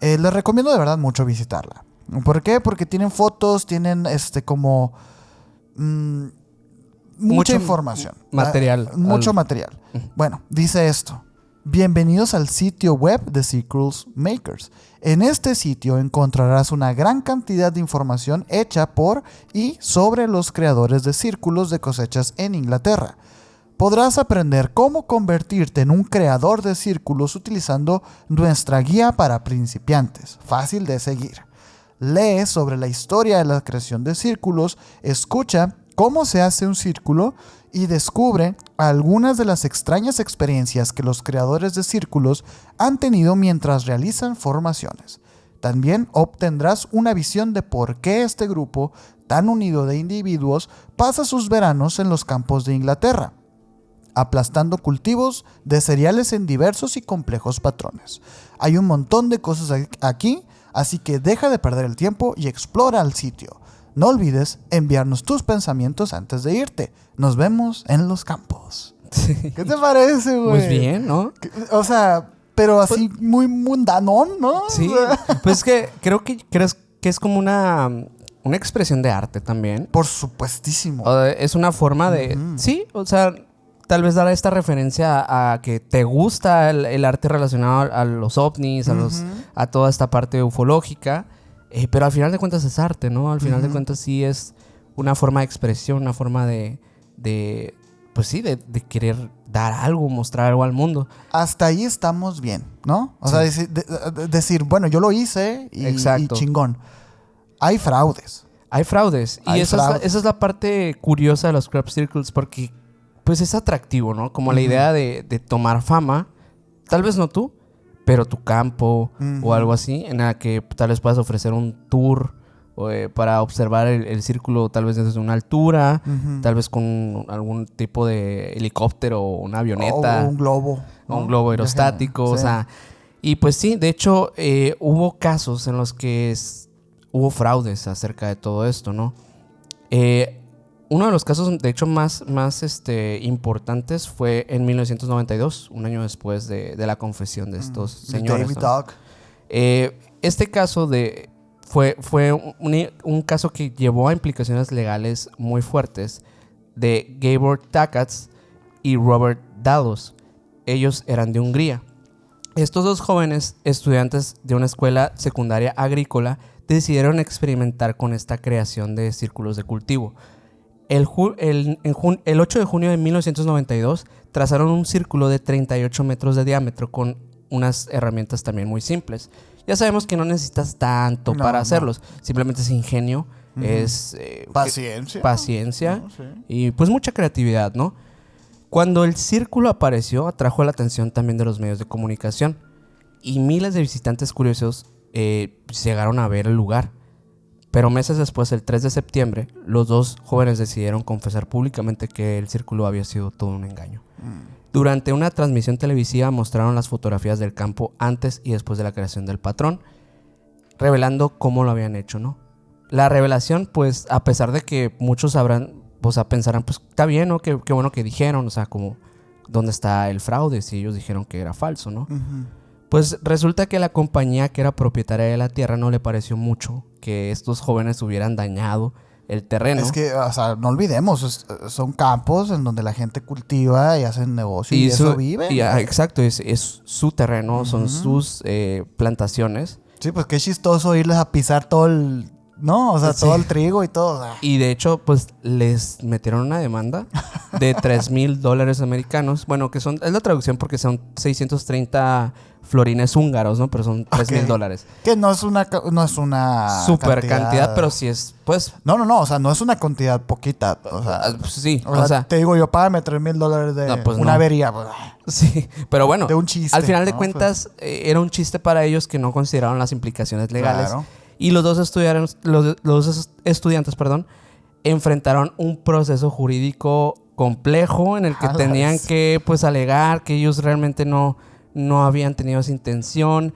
Les recomiendo de verdad mucho visitarla. ¿Por qué? Porque tienen fotos, tienen mucha información. Material. Mucho material. Bueno, dice esto. Bienvenidos al sitio web de Circles Makers. En este sitio encontrarás una gran cantidad de información hecha por y sobre los creadores de círculos de cosechas en Inglaterra. Podrás aprender cómo convertirte en un creador de círculos utilizando nuestra guía para principiantes, fácil de seguir. Lee sobre la historia de la creación de círculos, escucha cómo se hace un círculo y descubre algunas de las extrañas experiencias que los creadores de círculos han tenido mientras realizan formaciones. También obtendrás una visión de por qué este grupo tan unido de individuos pasa sus veranos en los campos de Inglaterra, aplastando cultivos de cereales en diversos y complejos patrones. Hay un montón de cosas aquí, así que deja de perder el tiempo y explora el sitio. No olvides enviarnos tus pensamientos antes de irte. Nos vemos en los campos. Sí. ¿Qué te parece, güey? Pues bien, ¿no? O sea, pero así muy mundanón, ¿no? Sí, O sea, pues es que crees que es como una expresión de arte también. por supuestísimo. Es una forma de... Sí, o sea, tal vez dar esta referencia a que te gusta el arte relacionado a los ovnis, a toda esta parte ufológica, pero al final de cuentas es arte, ¿no? Al final de cuentas sí es una forma de expresión, una forma de pues sí, de querer dar algo, mostrar algo al mundo. Hasta ahí estamos bien, ¿no? O sea, decir, bueno, yo lo hice y chingón. Hay fraudes. Hay fraudes. Y esa es la parte curiosa de los crop circles, porque pues es atractivo, ¿no? Como la idea de tomar fama, tal vez no tú, pero tu campo o algo así, en la que tal vez puedas ofrecer un tour para observar el círculo tal vez desde una altura, tal vez con algún tipo de helicóptero o una avioneta. O un globo. O un globo aerostático, sí. O sea... Y pues sí, de hecho, hubo casos en los que hubo fraudes acerca de todo esto, ¿no? Uno de los casos, de hecho, más importantes fue en 1992, un año después de la confesión de estos señores. David ¿no? Duck. Este caso fue un caso que llevó a implicaciones legales muy fuertes de Gabor Takats y Robert Dalos. Ellos eran de Hungría. Estos dos jóvenes estudiantes de una escuela secundaria agrícola decidieron experimentar con esta creación de círculos de cultivo. El 8 de junio de 1992 trazaron un círculo de 38 metros de diámetro con unas herramientas también muy simples. Ya sabemos que no necesitas tanto para hacerlos. Simplemente es ingenio, es paciencia No, sí. y pues mucha creatividad, ¿no? Cuando el círculo apareció, atrajo la atención también de los medios de comunicación y miles de visitantes curiosos llegaron a ver el lugar. Pero meses después, el 3 de septiembre, los dos jóvenes decidieron confesar públicamente que el círculo había sido todo un engaño. Durante una transmisión televisiva mostraron las fotografías del campo antes y después de la creación del patrón, revelando cómo lo habían hecho, ¿no? La revelación, pues, a pesar de que muchos pensarán, pues, está bien, ¿no? Qué bueno que dijeron, o sea, como, ¿dónde está el fraude? Si ellos dijeron que era falso, ¿no? Pues resulta que la compañía que era propietaria de la tierra no le pareció mucho que estos jóvenes hubieran dañado el terreno. Es que, o sea, no olvidemos, son campos en donde la gente cultiva y hacen negocio y eso vive. Exacto, es su terreno, son sus plantaciones. Sí, pues qué chistoso irles a pisar todo el... No, o sea, todo el trigo y todo. Y de hecho, pues les metieron una demanda de $3,000 americanos. Bueno, es la traducción porque son 630 florines húngaros, ¿no? Pero son $3,000. Que no es una super cantidad, pero sí es, pues... No, o sea, no es una cantidad poquita. O sea, sí, o sea, te digo yo, págame $3,000 de una avería. Pues, sí, pero bueno, de un chiste, al final de cuentas, era un chiste para ellos que no consideraron las implicaciones legales. Claro. Y los dos estudiantes, enfrentaron un proceso jurídico complejo en el que tenían que, pues, alegar que ellos realmente no habían tenido esa intención.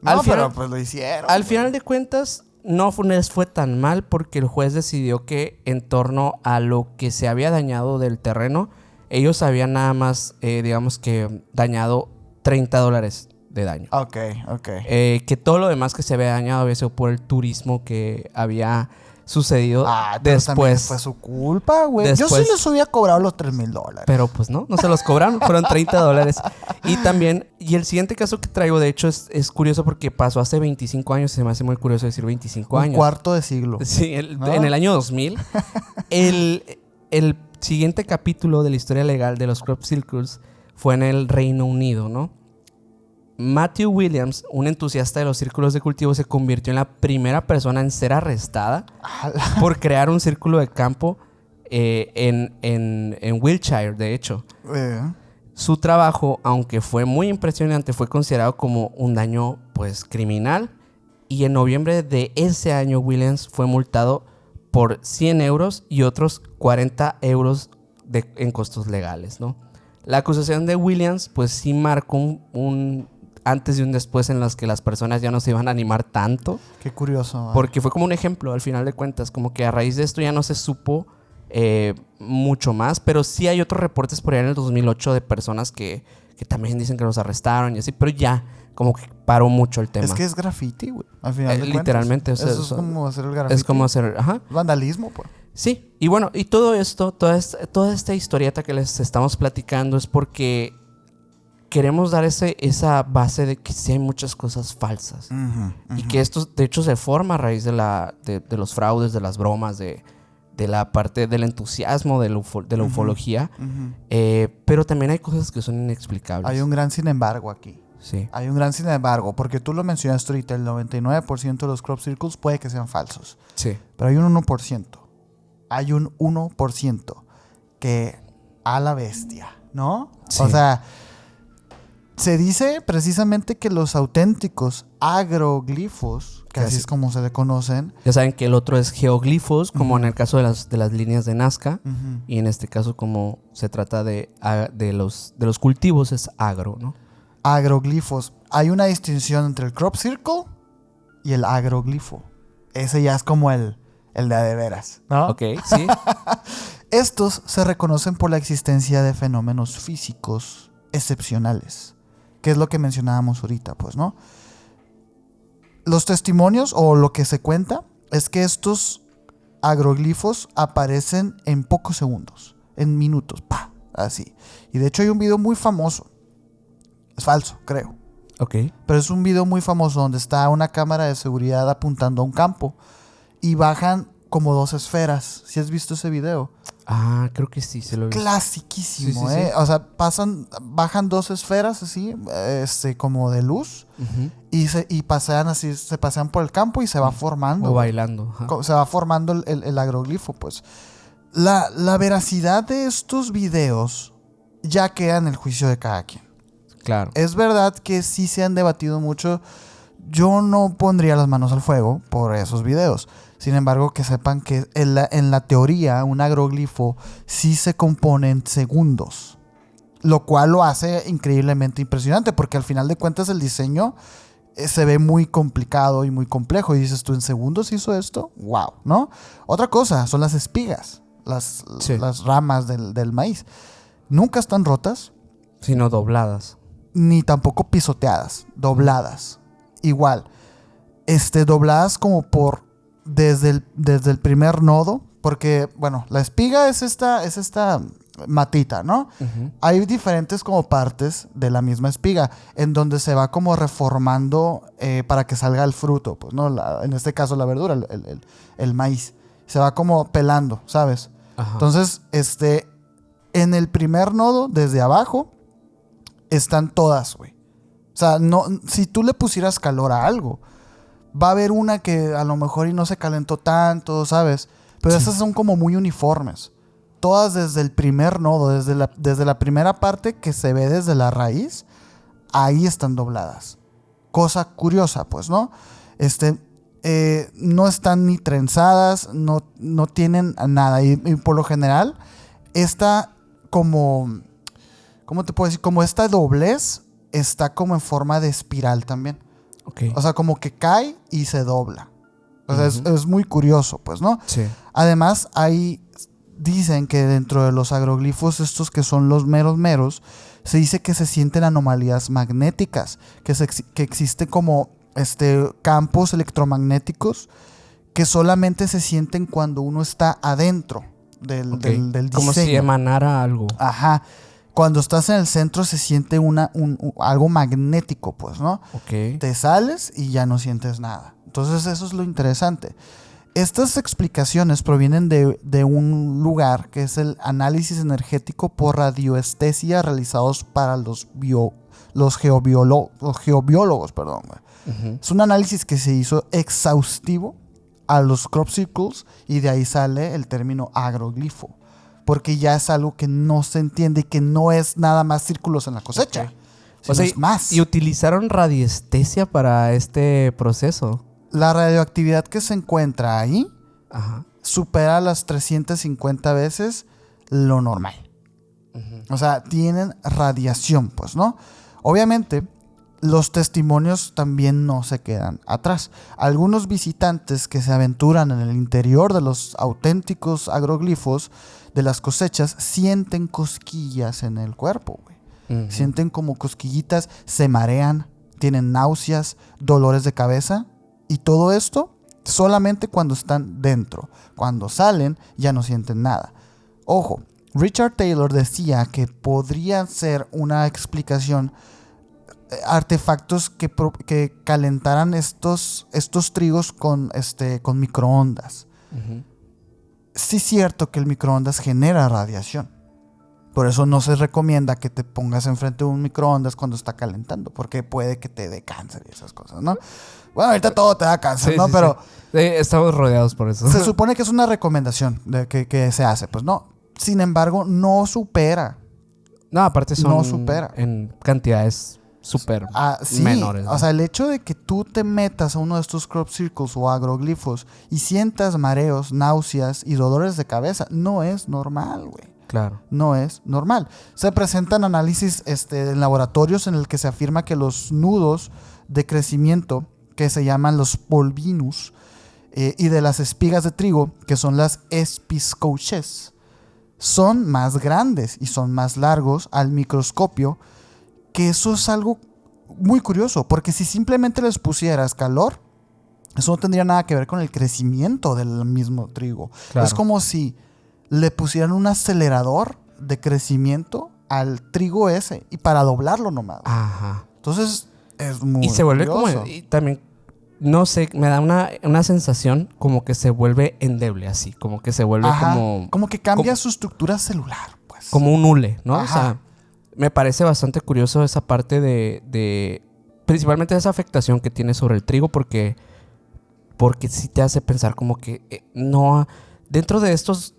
Pero pues lo hicieron. Al final de cuentas, no les fue tan mal porque el juez decidió que en torno a lo que se había dañado del terreno, ellos habían nada más, digamos que, dañado $30 de daño. Ok. Que todo lo demás que se había dañado había sido por el turismo que había sucedido después. Fue su culpa, güey. Yo sí les hubiera cobrado los $3,000. Pero pues no se los cobraron, fueron $30. Y también, el siguiente caso que traigo, de hecho, es curioso porque pasó hace 25 años, se me hace muy curioso decir 25 años. Un cuarto de siglo. Sí, en el año 2000. El siguiente capítulo de la historia legal de los crop circles fue en el Reino Unido, ¿no? Matthew Williams, un entusiasta de los círculos de cultivo, se convirtió en la primera persona en ser arrestada por crear un círculo de campo en Wiltshire, de hecho. Su trabajo, aunque fue muy impresionante, fue considerado como un daño, pues, criminal. Y en noviembre de ese año, Williams fue multado por 100 euros y otros 40 euros en costos legales, ¿no? La acusación de Williams, pues, sí marcó un antes y un después en los que las personas ya no se iban a animar tanto. Qué curioso. Porque fue como un ejemplo, al final de cuentas. Como que a raíz de esto ya no se supo mucho más. Pero sí hay otros reportes por allá en el 2008 de personas que también dicen que los arrestaron y así. Pero ya, como que paró mucho el tema. Es que es graffiti, güey. Al final de literalmente. cuentas. O sea, eso es como hacer el graffiti. Es como hacer... Ajá. Vandalismo, pues. Sí. Y bueno, y todo esto, toda esta historieta que les estamos platicando es porque queremos dar esa base de que sí hay muchas cosas falsas. Y que esto, de hecho, se forma a raíz de los fraudes, de las bromas, de la parte del entusiasmo de la ufología. Pero también hay cosas que son inexplicables. Hay un gran sin embargo aquí. Sí. Hay un gran sin embargo, porque tú lo mencionaste ahorita, el 99% de los crop circles puede que sean falsos. Sí. Pero hay un 1%. Hay un 1% que a la bestia, ¿no? Sí. O sea, se dice precisamente que los auténticos agroglifos, que así es como se le conocen. Ya saben que el otro es geoglifos, como en el caso de las líneas de Nazca. Y en este caso, como se trata de los cultivos, es agro, ¿no? Agroglifos. Hay una distinción entre el crop circle y el agroglifo. Ese ya es como el de veras, ¿no? Ok, sí. Estos se reconocen por la existencia de fenómenos físicos excepcionales, que es lo que mencionábamos ahorita, pues, ¿no? Los testimonios o lo que se cuenta es que estos agroglifos aparecen en pocos segundos, en minutos, ¡pa! Así. Y de hecho hay un video muy famoso. Es falso, creo. Ok. Pero es un video muy famoso donde está una cámara de seguridad apuntando a un campo y bajan como 2 esferas. ¿Sí has visto ese video? Ah, creo que sí, se lo he visto. Clasiquísimo, Sí. O sea, bajan 2 esferas así, como de luz, y pasean así, se pasean por el campo y se va formando. O bailando. Ajá. Se va formando el agroglifo, pues. La veracidad de estos videos ya queda en el juicio de cada quien. Claro. Es verdad que sí se han debatido mucho. Yo no pondría las manos al fuego por esos videos. Sin embargo, que sepan que en la teoría un agroglifo sí se compone en segundos. Lo cual lo hace increíblemente impresionante porque al final de cuentas el diseño se ve muy complicado y muy complejo. Y dices tú, ¿en segundos hizo esto? ¡Wow! ¿No? Otra cosa son las espigas, las ramas del maíz. Nunca están rotas. Sino dobladas. Ni tampoco pisoteadas, dobladas. Igual, dobladas como desde el primer nodo, porque, bueno, la espiga es esta matita, ¿no? Hay diferentes como partes de la misma espiga, en donde se va como reformando para que salga el fruto, pues, ¿no? En este caso la verdura, el maíz. Se va como pelando, ¿sabes? Ajá. Entonces, en el primer nodo, desde abajo, están todas, güey. O sea, si tú le pusieras calor a algo, va a haber una que a lo mejor y no se calentó tanto, ¿sabes? Pero esas son como muy uniformes. Todas desde el primer nodo, desde la primera parte que se ve desde la raíz, ahí están dobladas. Cosa curiosa, pues, ¿no? No están ni trenzadas, no tienen nada. Y por lo general, ¿cómo te puedo decir? Como esta doblez está como en forma de espiral también. Okay. O sea, como que cae y se dobla. O sea, es muy curioso, pues, ¿no? Sí. Además, dicen que dentro de los agroglifos, estos que son los meros, se dice que se sienten anomalías magnéticas, que existen como campos electromagnéticos que solamente se sienten cuando uno está adentro del diseño. Como si emanara algo. Ajá. Cuando estás en el centro se siente algo magnético, pues, ¿no? Ok. Te sales y ya no sientes nada. Entonces eso es lo interesante. Estas explicaciones provienen de un lugar que es el análisis energético por radioestesia realizados para los geobiólogos, perdón. Es un análisis que se hizo exhaustivo a los crop circles y de ahí sale el término agroglifo. Porque ya es algo que no se entiende y que no es nada más círculos en la cosecha. Okay. O sea, es más. ¿Y utilizaron radiestesia para este proceso? La radioactividad que se encuentra ahí supera las 350 veces lo normal. O sea, tienen radiación, pues, ¿no? Obviamente, los testimonios también no se quedan atrás. Algunos visitantes que se aventuran en el interior de los auténticos agroglifos de las cosechas sienten cosquillas en el cuerpo, güey. Uh-huh. Sienten como cosquillitas, se marean, tienen náuseas, dolores de cabeza, y todo esto solamente cuando están dentro. Cuando salen ya no sienten nada. Ojo, Richard Taylor decía que podría ser una explicación artefactos que calentaran estos trigos con microondas. Uh-huh. Sí es cierto que el microondas genera radiación. Por eso no se recomienda que te pongas enfrente de un microondas cuando está calentando, porque puede que te dé cáncer y esas cosas, ¿no? Bueno, ahorita todo te da cáncer, sí, ¿no? Sí, pero sí. Estamos rodeados por eso. Se supone que es una recomendación que se hace. Pues no. Sin embargo, no supera. No, aparte son... No supera. En cantidades súper sí, menores, ¿no? O sea, el hecho de que tú te metas a uno de estos crop circles o agroglifos y sientas mareos, náuseas y dolores de cabeza, no es normal, güey. Claro. No es normal. Se presentan análisis en laboratorios en el que se afirma que los nudos de crecimiento, que se llaman los polvinus, y de las espigas de trigo, que son las episcoches, son más grandes y son más largos al microscopio, que eso es algo muy curioso, porque si simplemente les pusieras calor, eso no tendría nada que ver con el crecimiento del mismo trigo. Claro. Es como si le pusieran un acelerador de crecimiento al trigo ese y para doblarlo nomás. Ajá. Entonces es muy y se vuelve curioso. Como y también no sé, me da una sensación como que se vuelve endeble así, como que se vuelve como que cambia su estructura celular, pues. Como un hule, ¿no? Ajá. O sea, me parece bastante curioso esa parte de principalmente esa afectación que tiene sobre el trigo, porque sí te hace pensar como que no dentro de estas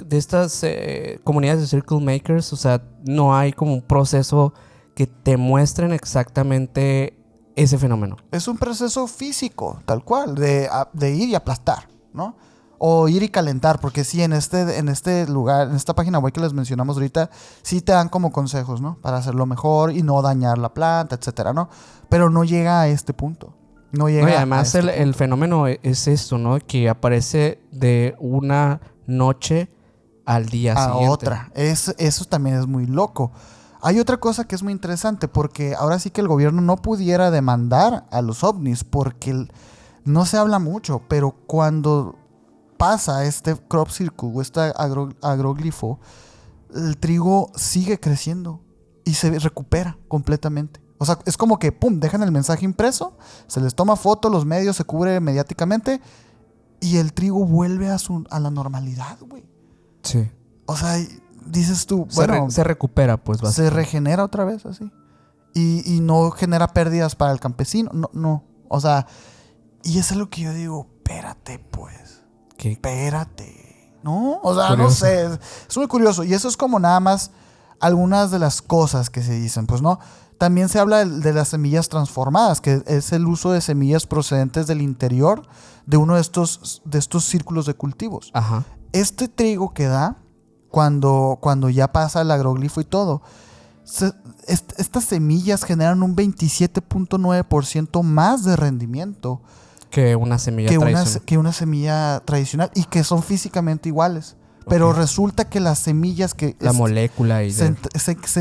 comunidades de circle makers, o sea, no hay como un proceso que te muestren exactamente ese fenómeno. Es un proceso físico, tal cual, de ir y aplastar, ¿no? O ir y calentar, porque sí, en este lugar, en esta página web que les mencionamos ahorita, sí te dan como consejos, ¿no? Para hacerlo mejor y no dañar la planta, etcétera, ¿no? Pero no llega a este punto. No llega. No, y además el fenómeno es esto, ¿no? Que aparece de una noche al día siguiente. A otra. Eso también es muy loco. Hay otra cosa que es muy interesante, porque ahora sí que el gobierno no pudiera demandar a los ovnis, porque no se habla mucho, pero cuando pasa este crop circle o este agroglifo, el trigo sigue creciendo y se recupera completamente. O sea, es como que, pum, dejan el mensaje impreso, se les toma foto, los medios se cubre mediáticamente y el trigo vuelve a la normalidad, güey. Sí. O sea, dices tú, bueno... Se recupera, pues. Se regenera otra vez, así. Y no genera pérdidas para el campesino. No. O sea, y eso es lo que yo digo, espérate, pues. ¿Qué? Espérate. ¿No? O sea, curioso. No sé. Es muy curioso. Y eso es como nada más algunas de las cosas que se dicen, pues, ¿no? También se habla de las semillas transformadas, que es el uso de semillas procedentes del interior de uno de estos círculos de cultivos. Ajá. Este trigo que da, cuando ya pasa el agroglifo y todo, estas semillas generan un 27.9% más de rendimiento que una semilla tradicional. Que una semilla tradicional, y que son físicamente iguales. Pero resulta que las semillas que la molécula y se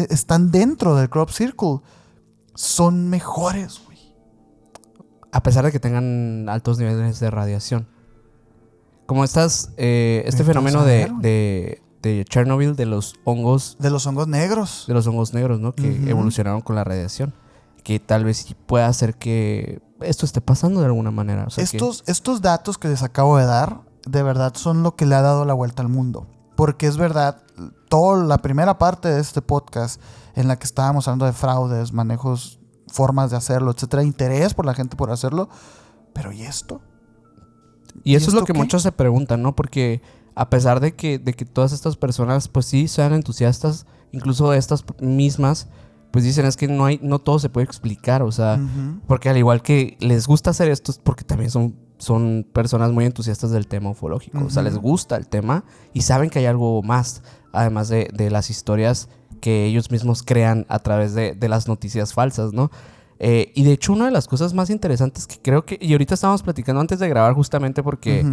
están dentro del crop circle son mejores, güey. A pesar de que tengan altos niveles de radiación. Como este fenómeno de Chernobyl, de los hongos. De los hongos negros. De los hongos negros, ¿no? Que evolucionaron con la radiación. Que tal vez pueda hacer que esto esté pasando de alguna manera. O sea, estos datos que les acabo de dar, de verdad, son lo que le ha dado la vuelta al mundo. Porque es verdad, toda la primera parte de este podcast, en la que estábamos hablando de fraudes, manejos, formas de hacerlo, etcétera, interés por la gente por hacerlo. Pero ¿y esto? Y eso es lo que muchos se preguntan, ¿no? Porque a pesar de que todas estas personas, pues sí, sean entusiastas, incluso estas mismas, pues dicen, es que no todo se puede explicar, o sea, porque al igual que les gusta hacer esto, es porque también son personas muy entusiastas del tema ufológico. O sea, les gusta el tema y saben que hay algo más, además de las historias que ellos mismos crean a través de las noticias falsas, ¿no? Y de hecho, una de las cosas más interesantes que creo que... Y ahorita estábamos platicando antes de grabar justamente porque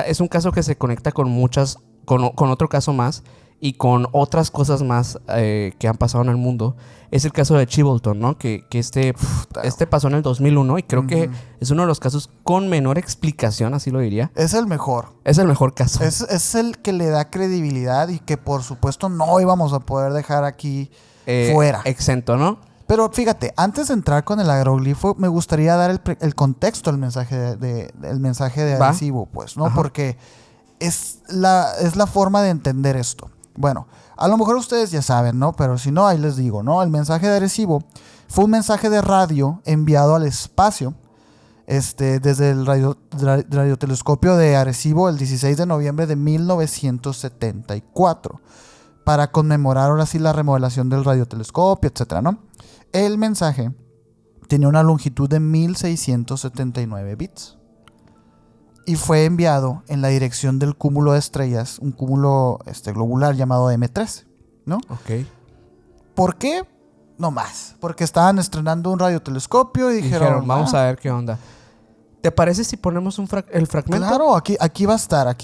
es un caso que se conecta con muchas... Con otro caso más y con otras cosas más que han pasado en el mundo. Es el caso de Chilbolton, ¿no? Que este pasó en el 2001 y creo que es uno de los casos con menor explicación, así lo diría. Es el mejor. Es el mejor caso. Es el que le da credibilidad y que por supuesto no íbamos a poder dejar aquí fuera. Exento, ¿no? Pero fíjate, antes de entrar con el agroglifo, me gustaría dar el contexto del mensaje de Arecibo, pues, ¿no? Ajá. Porque es la forma de entender esto. Bueno, a lo mejor ustedes ya saben, ¿no? Pero si no, ahí les digo, ¿no? El mensaje de Arecibo fue un mensaje de radio enviado al espacio desde el radiotelescopio de Arecibo el 16 de noviembre de 1974 para conmemorar ahora sí la remodelación del radiotelescopio, etcétera, ¿no? El mensaje tenía una longitud de 1679 bits y fue enviado en la dirección del cúmulo de estrellas, un cúmulo globular llamado M13, ¿no? Ok. ¿Por qué? No más. Porque estaban estrenando un radiotelescopio y dijeron vamos a ver qué onda. ¿Te parece si ponemos el fragmento? Claro, aquí va a estar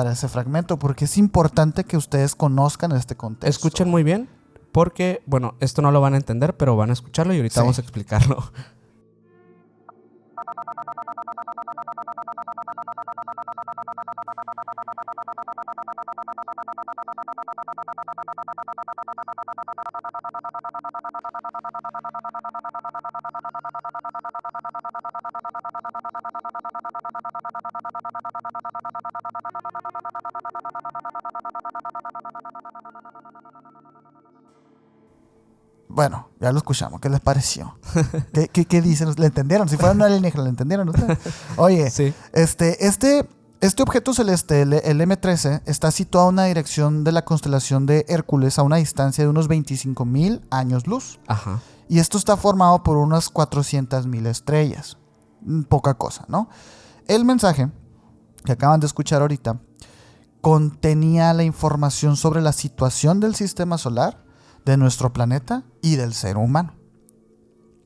ese fragmento porque es importante que ustedes conozcan este contexto. Escuchen muy bien porque, bueno, esto no lo van a entender, pero van a escucharlo y ahorita vamos a explicarlo. Bueno, ya lo escuchamos. ¿Qué les pareció? ¿Qué dicen? ¿Le entendieron? Si fueran alienígenas, ¿le entendieron ustedes? Oye, sí. Este objeto celeste, el M13, está situado a una dirección de la constelación de Hércules a una distancia de unos 25,000 años luz. Ajá. Y esto está formado por unas 400,000 estrellas. Poca cosa, ¿no? El mensaje que acaban de escuchar ahorita contenía la información sobre la situación del sistema solar, de nuestro planeta y del ser humano.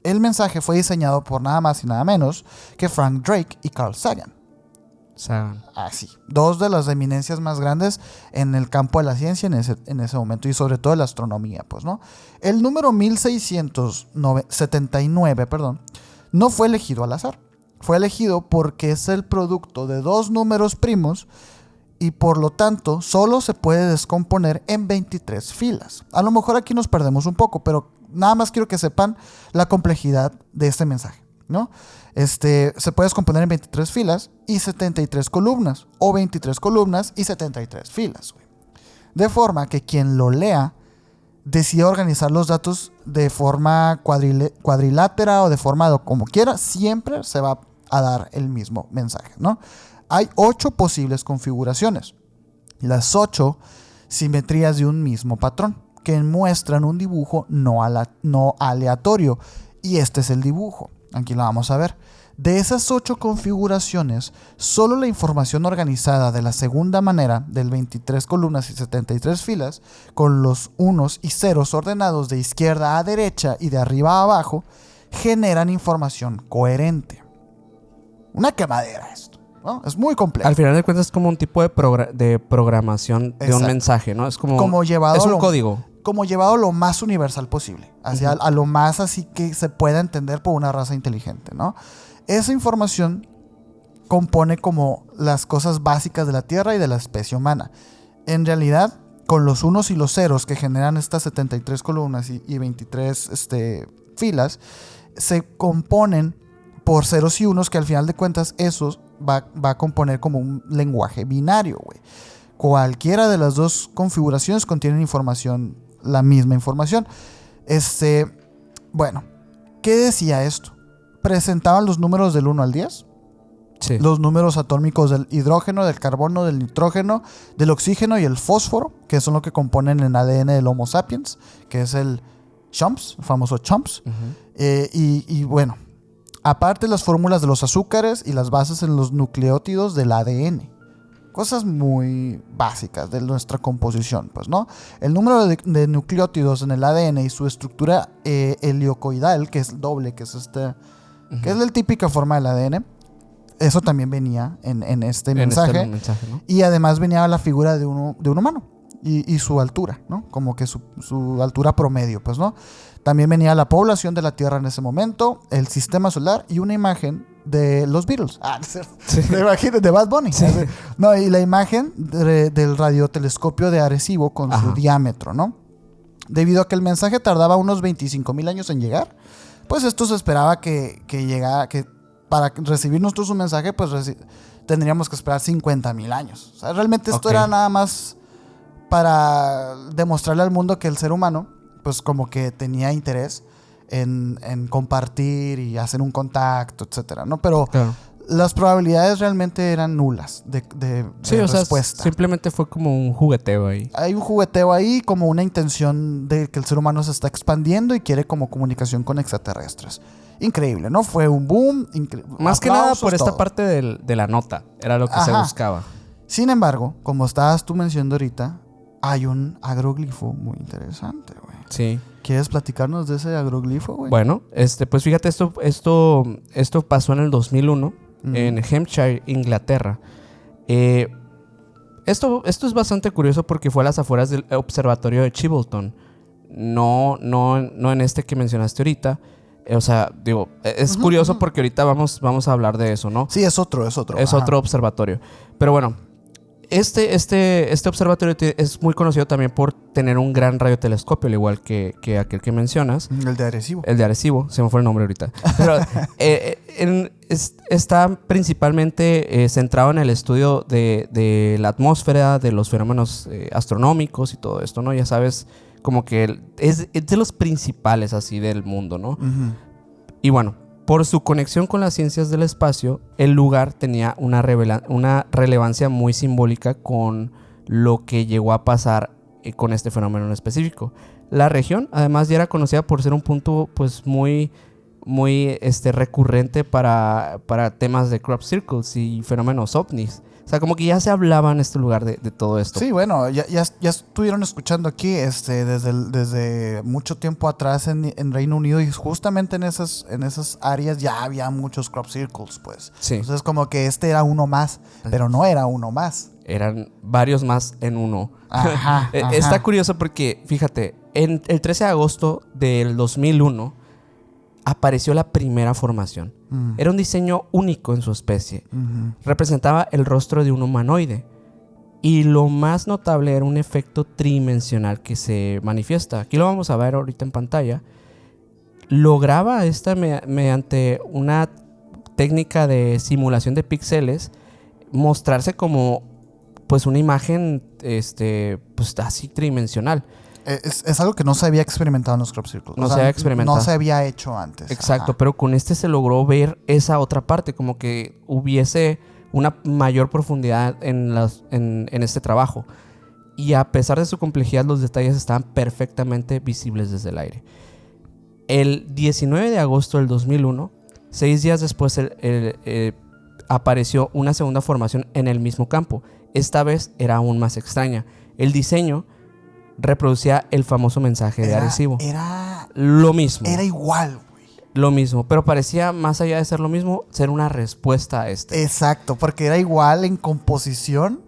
El mensaje fue diseñado por nada más y nada menos que Frank Drake y Carl Sagan. Así, dos de las eminencias más grandes en el campo de la ciencia en ese momento y sobre todo de la astronomía, pues, ¿no? El número 1679, no fue elegido al azar. Fue elegido porque es el producto de dos números primos y por lo tanto solo se puede descomponer en 23 filas. A lo mejor aquí nos perdemos un poco, pero nada más quiero que sepan la complejidad de este mensaje, ¿no? Se puede descomponer en 23 filas y 73 columnas, o 23 columnas y 73 filas, güey. De forma que quien lo lea decida organizar los datos de forma cuadrilátera o de forma como quiera, siempre se va a dar el mismo mensaje, ¿no? Hay 8 posibles configuraciones, las 8 simetrías de un mismo patrón, que muestran un dibujo no aleatorio. Y este es el dibujo, aquí lo vamos a ver. De esas 8 configuraciones, solo la información organizada de la segunda manera, del 23 columnas y 73 filas, con los unos y ceros ordenados de izquierda a derecha y de arriba a abajo, generan información coherente. Una quemadera esto, ¿no? Es muy complejo. Al final de cuentas es como un tipo de programación de un mensaje, ¿no? Es como llevado es un código. Como llevado lo más universal posible, hacia a lo más así que se pueda entender por una raza inteligente, ¿no? Esa información compone como las cosas básicas de la Tierra y de la especie humana. En realidad, con los unos y los ceros que generan estas 73 columnas y 23 filas, se componen por ceros y unos que al final de cuentas esos va a componer como un lenguaje binario, güey. Cualquiera de las dos configuraciones contienen información, la misma información. Bueno, ¿qué decía esto? Presentaban los números del 1 al 10. Sí. Los números atómicos del hidrógeno, del carbono, del nitrógeno, del oxígeno y el fósforo, que son lo que componen el ADN del Homo sapiens, que es el CHOMPS, el famoso CHOMPS. Y bueno, aparte las fórmulas de los azúcares y las bases en los nucleótidos del ADN. Cosas muy básicas de nuestra composición, pues, ¿no? El número de nucleótidos en el ADN y su estructura helicoidal, que es doble, que es que es la típica forma del ADN. Eso también venía en este mensaje. ¿No? Y además venía la figura de un humano y su altura, ¿no? Como que su altura promedio, pues, ¿no? También venía la población de la Tierra en ese momento, el sistema solar y una imagen de los Beatles. Sí. De Bad Bunny. Sí. No, y la imagen del radiotelescopio de Arecibo con su diámetro, ¿no? Debido a que el mensaje tardaba unos 25,000 años en llegar, pues esto se esperaba que llegara, que para recibir nosotros un mensaje, pues tendríamos que esperar 50,000 años. O sea, realmente esto era nada más para demostrarle al mundo que el ser humano, pues como que tenía interés en compartir y hacer un contacto, etcétera, ¿no? Pero las probabilidades realmente eran nulas de respuesta. O sea, simplemente fue como un jugueteo ahí. Hay un jugueteo ahí, como una intención de que el ser humano se está expandiendo y quiere como comunicación con extraterrestres. Increíble, ¿no? Fue un boom. Más que nada por esta parte de la nota. Era lo que se buscaba. Sin embargo, como estabas tú mencionando ahorita, hay un agroglifo muy interesante, güey. Sí. ¿Quieres platicarnos de ese agroglifo, güey? Bueno, pues fíjate, esto pasó en el 2001 en Hampshire, Inglaterra. Esto es bastante curioso porque fue a las afueras del observatorio de Chiltern. No en este que mencionaste ahorita. O sea, digo, es curioso porque ahorita vamos a hablar de eso, ¿no? Sí, es otro. Es otro observatorio. Pero bueno, este observatorio es muy conocido también por tener un gran radiotelescopio, al igual que aquel que mencionas. El de Arecibo. El de Arecibo, se me fue el nombre ahorita. Pero está principalmente centrado en el estudio de la atmósfera, de los fenómenos astronómicos y todo esto, ¿no? Ya sabes, como que es de los principales así del mundo, ¿no? Y bueno, por su conexión con las ciencias del espacio, el lugar tenía una relevancia muy simbólica con lo que llegó a pasar con este fenómeno en específico. La región, además, ya era conocida por ser un punto pues muy recurrente para temas de crop circles y fenómenos ovnis. O sea, como que ya se hablaba en este lugar de todo esto. Sí, bueno, ya estuvieron escuchando aquí desde mucho tiempo atrás en Reino Unido, y justamente en esas áreas ya había muchos crop circles, pues. Sí. Entonces como que era uno más, pero no era uno más. Eran varios más en uno. Ajá. Está curioso porque, fíjate, el 13 de agosto del 2001 apareció la primera formación. Era un diseño único en su especie. Representaba el rostro de un humanoide. Y lo más notable era un efecto tridimensional que se manifiesta. Aquí lo vamos a ver ahorita en pantalla. Lograba mediante una técnica de simulación de píxeles mostrarse como pues una imagen pues así tridimensional. Es algo que no se había experimentado en los crop circles. No se había experimentado. No se había hecho antes. Exacto, pero con se logró ver esa otra parte, como que hubiese una mayor profundidad en este trabajo. Y a pesar de su complejidad, los detalles estaban perfectamente visibles desde el aire. El 19 de agosto del 2001, 6 días después, apareció una segunda formación en el mismo campo. Esta vez era aún más extraña. El diseño reproducía el famoso mensaje de Arecibo. Era lo mismo. Era igual, güey. Lo mismo, pero parecía, más allá de ser lo mismo, ser una respuesta a este. Exacto, porque era igual en composición.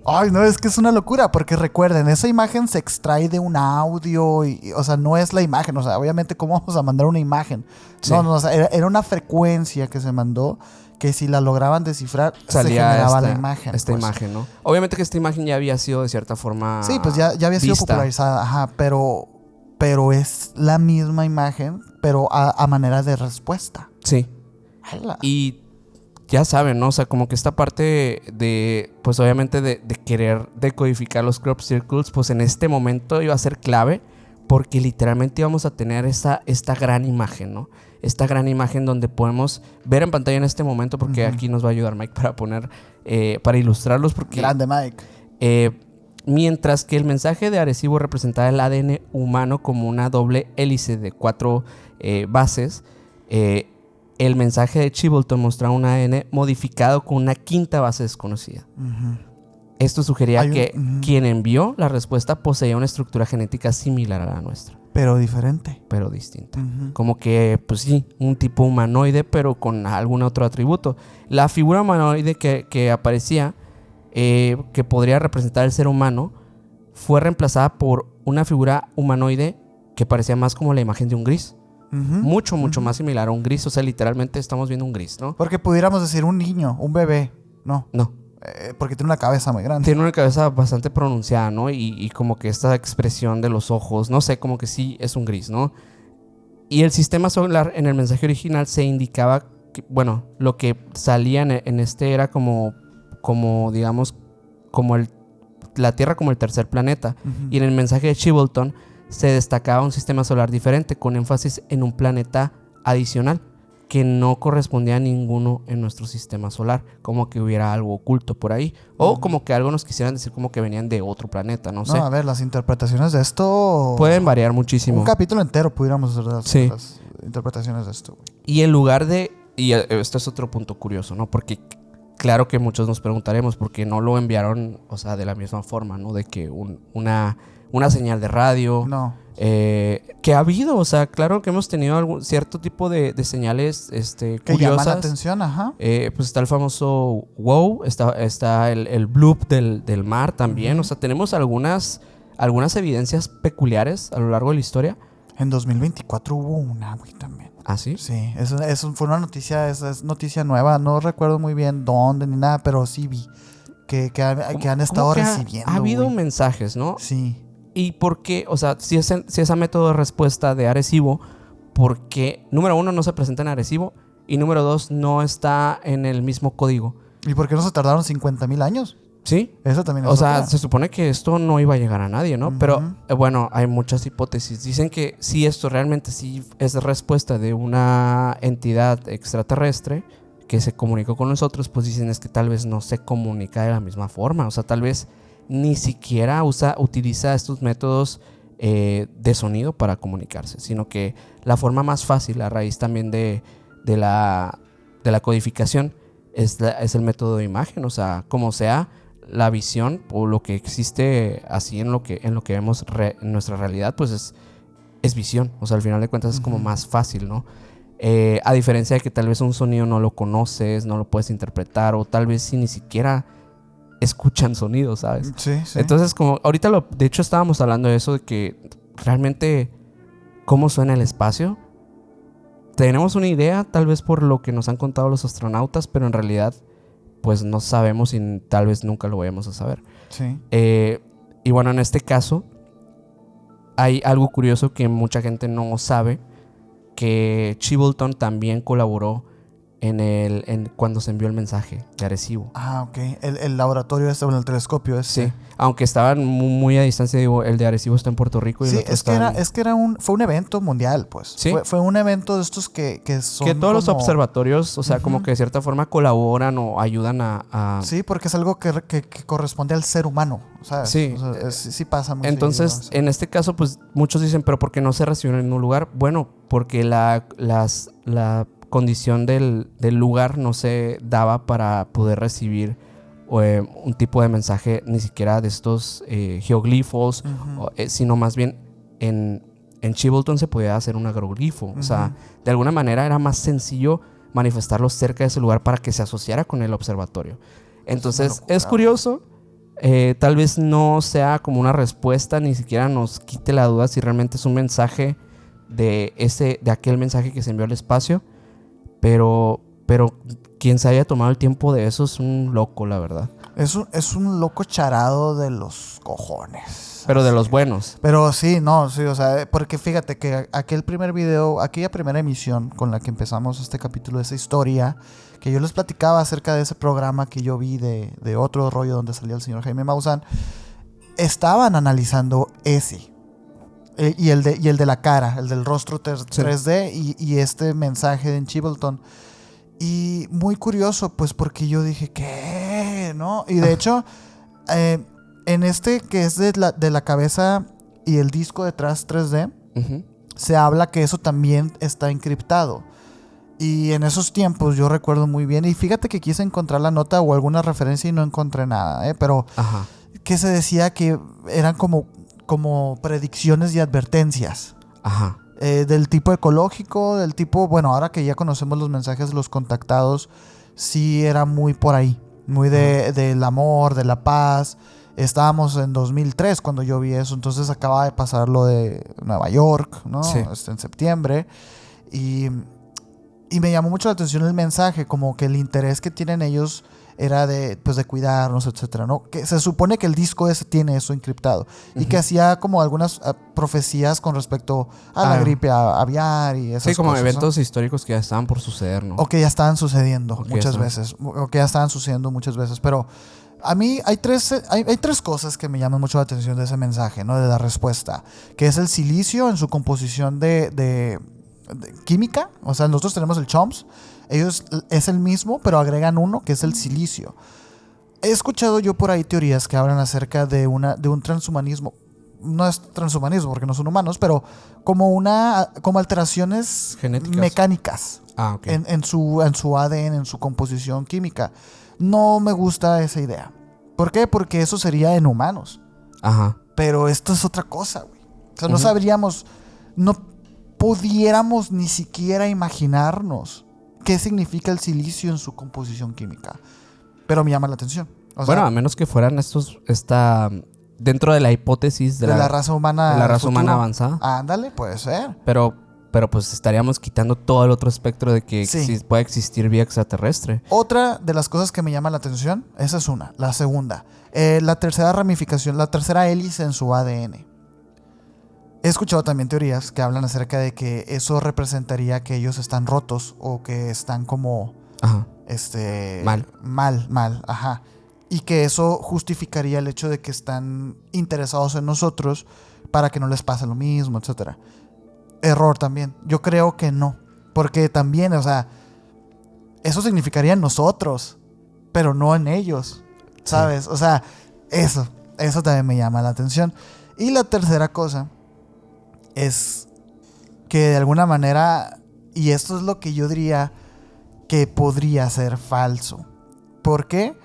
Ay, no, es que es una locura, porque recuerden, esa imagen se extrae de un audio, o sea, no es la imagen, o sea, obviamente, ¿cómo vamos a mandar una imagen? Sí. No, o sea, era una frecuencia que se mandó, que si la lograban descifrar, salía se generaba la imagen. Esta imagen, ¿no? Obviamente que esta imagen ya había sido de cierta forma sí, pues ya había sido popularizada, ajá, pero es la misma imagen, pero a manera de respuesta. Sí. ¡Hala! Y ya saben, ¿no? O sea, como que esta parte de, pues obviamente de querer decodificar los crop circles, pues en este momento iba a ser clave, porque literalmente íbamos a tener esta gran imagen, ¿no? Esta gran imagen donde podemos ver en pantalla en este momento, porque aquí nos va a ayudar Mike para poner, para ilustrarlos. Porque, grande Mike. Mientras que el mensaje de Arecibo representaba el ADN humano como una doble hélice de 4 bases, el mensaje de Chiltern mostraba un ADN modificado con una quinta base desconocida. Esto sugería que quien envió la respuesta poseía una estructura genética similar a la nuestra. Pero diferente. Pero distinta. Como que, pues sí, un tipo humanoide, pero con algún otro atributo. La figura humanoide que aparecía, que podría representar el ser humano, fue reemplazada por una figura humanoide que parecía más como la imagen de un gris. Mucho más similar a un gris. O sea, literalmente estamos viendo un gris, ¿no? Porque pudiéramos decir un niño, un bebé. No. Porque tiene una cabeza muy grande. Tiene una cabeza bastante pronunciada, ¿no? Y como que esta expresión de los ojos, no sé, como que sí es un gris, ¿no? Y el sistema solar en el mensaje original se indicaba que, bueno, lo que salía en este era como digamos, como la Tierra como el tercer planeta. Y en el mensaje de Chibleton se destacaba un sistema solar diferente, con énfasis en un planeta adicional que no correspondía a ninguno en nuestro sistema solar, como que hubiera algo oculto por ahí, o como que algo nos quisieran decir como que venían de otro planeta, no sé. A ver, las interpretaciones de esto pueden variar muchísimo. Un capítulo entero pudiéramos hacer las interpretaciones de esto. Y en lugar de, y esto es otro punto curioso, ¿no? Porque claro que muchos nos preguntaremos por qué no lo enviaron, o sea, de la misma forma, ¿no? De que una señal de radio. No. Que ha habido, o sea, claro que hemos tenido algún cierto tipo de señales que curiosas. llaman la atención, ajá. Pues está el famoso wow, está el bloop del mar también. O sea, tenemos algunas evidencias peculiares a lo largo de la historia. En 2024 hubo una, güey, también. ¿Ah, sí? Sí, eso fue una noticia, es noticia nueva. No recuerdo muy bien dónde ni nada, pero sí vi que han estado recibiendo. Ha habido mensajes, ¿no? Sí. ¿Y por qué? O sea, si ese método de respuesta de Arecibo, ¿por qué? Número 1, no se presenta en Arecibo. Y número 2, no está en el mismo código. ¿Y por qué no se tardaron 50,000 años? Sí. Eso también es O sea, se supone que esto no iba a llegar a nadie, ¿no? Uh-huh. Pero, bueno, hay muchas hipótesis. Dicen que si esto realmente sí es respuesta de una entidad extraterrestre que se comunicó con nosotros, pues dicen es que tal vez no se comunica de la misma forma. O sea, tal vez ni siquiera utiliza estos métodos de sonido para comunicarse, sino que la forma más fácil, a raíz también de la codificación, es el método de imagen. O sea, como sea la visión o lo que existe así en lo que vemos en nuestra realidad, pues es visión. O sea, al final de cuentas es como más fácil, ¿no? A diferencia de que tal vez un sonido no lo conoces, no lo puedes interpretar, o tal vez si ni siquiera escuchan sonidos, ¿sabes? Sí. Entonces, como ahorita de hecho estábamos hablando de eso, de que realmente cómo suena el espacio. Tenemos una idea, tal vez por lo que nos han contado los astronautas, pero en realidad pues no sabemos y tal vez nunca lo vayamos a saber. Sí. Y bueno, en este caso hay algo curioso que mucha gente no sabe, que Chibleton también colaboró cuando se envió el mensaje de Arecibo. Ah, ok. El laboratorio en el telescopio Sí, aunque estaban muy a distancia, digo, el de Arecibo está en Puerto Rico. Y sí, fue un evento mundial, pues. ¿Sí? Fue un evento de estos que son que todos los observatorios, o sea, como que de cierta forma colaboran o ayudan a... Sí, porque es algo que corresponde al ser humano, ¿sabes? Sí. O sea, sí pasa mucho. Entonces, en este caso, pues, muchos dicen, ¿pero por qué no se recibió en un lugar? Bueno, porque la condición del lugar no se daba para poder recibir un tipo de mensaje, ni siquiera de estos geoglifos, sino más bien en Chibleton se podía hacer un agroglifo. O sea, de alguna manera era más sencillo manifestarlo cerca de ese lugar para que se asociara con el observatorio. Entonces, es curioso. Tal vez no sea como una respuesta, ni siquiera nos quite la duda si realmente es un mensaje de aquel mensaje que se envió al espacio. Pero quien se haya tomado el tiempo de eso es un loco, la verdad. Es un loco charado de los cojones. Pero de los buenos. Pero sí, o sea, porque fíjate que aquella primera emisión con la que empezamos este capítulo de esa historia, que yo les platicaba acerca de ese programa que yo vi de otro rollo donde salía el señor Jaime Maussan, estaban analizando ese. Y el de la cara, el del rostro 3D y este mensaje en Chibleton. Y muy curioso, pues porque yo dije, ¿qué? ¿No? Y de hecho, en este que es de la cabeza y el disco detrás 3D, se habla que eso también está encriptado. Y en esos tiempos yo recuerdo muy bien, y fíjate que quise encontrar la nota o alguna referencia y no encontré nada, pero Ajá. que se decía que eran como predicciones y advertencias. Ajá. Del tipo ecológico, del tipo, bueno, ahora que ya conocemos los mensajes de los contactados, sí era muy por ahí, muy del amor, de la paz. Estábamos en 2003 cuando yo vi eso, entonces acaba de pasar lo de Nueva York, ¿no? Sí. En septiembre. Y me llamó mucho la atención el mensaje, como que el interés que tienen ellos era de cuidarnos, etcétera, ¿no? Que se supone que el disco ese tiene eso encriptado. Y que hacía como algunas profecías con respecto a la gripe aviar y esas cosas. Sí, como eventos ¿no? históricos que ya estaban por suceder, ¿no? O que ya estaban sucediendo muchas veces. O que ya estaban sucediendo muchas veces. Pero a mí hay tres cosas que me llaman mucho la atención de ese mensaje, ¿no? De la respuesta. Que es el silicio en su composición de química. O sea, nosotros tenemos el CHOMS. Ellos es el mismo, pero agregan uno que es el silicio. He escuchado yo por ahí teorías que hablan acerca de un transhumanismo. No es transhumanismo porque no son humanos, pero como alteraciones genéticas, mecánicas okay. en su ADN, en su composición química. No me gusta esa idea. ¿Por qué? Porque eso sería en humanos. Ajá. Pero esto es otra cosa, güey. O sea, no sabríamos, no pudiéramos ni siquiera imaginarnos qué significa el silicio en su composición química. Pero me llama la atención. O sea, bueno, a menos que fueran dentro de la hipótesis de la raza humana. De la raza humana avanzada. Ándale, puede ser. Pero pues estaríamos quitando todo el otro espectro de que puede existir vida extraterrestre. Otra de las cosas que me llama la atención, esa es una. La segunda, la tercera ramificación, la tercera hélice en su ADN. He escuchado también teorías que hablan acerca de que eso representaría que ellos están rotos o que están como ajá. mal, ajá. Y que eso justificaría el hecho de que están interesados en nosotros para que no les pase lo mismo, etcétera. Error también. Yo creo que no. Porque también, o sea, eso significaría en nosotros, pero no en ellos, ¿sabes? Sí. O sea, eso también me llama la atención. Y la tercera cosa es que de alguna manera, y esto es lo que yo diría que podría ser falso. ¿Por qué?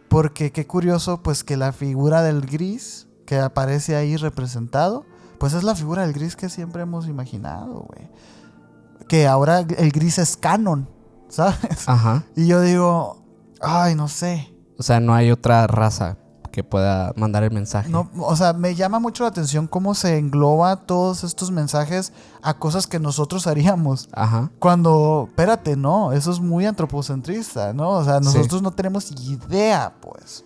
Porque qué curioso, pues que la figura del gris que aparece ahí representado, pues es la figura del gris que siempre hemos imaginado, güey. Que ahora el gris es canon, ¿sabes? Ajá. Y yo digo, ay, no sé. O sea, no hay otra raza que pueda mandar el mensaje. No, o sea, me llama mucho la atención cómo se engloba todos estos mensajes a cosas que nosotros haríamos. Ajá. Cuando, espérate, no, eso es muy antropocentrista, ¿no? O sea, nosotros no tenemos idea, pues.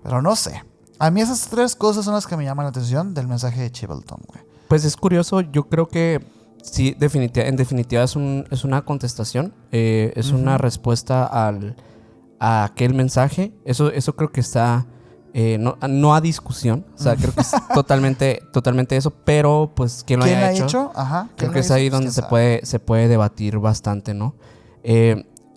Pero no sé. A mí esas tres cosas son las que me llaman la atención del mensaje de Chibleton, güey. Pues es curioso, yo creo que sí, en definitiva es una contestación, es una respuesta a aquel mensaje. Eso creo que está no a discusión, o sea, creo que es totalmente eso, pero pues ¿quién lo haya hecho? Ajá. Creo que es ahí donde se puede debatir bastante, ¿no?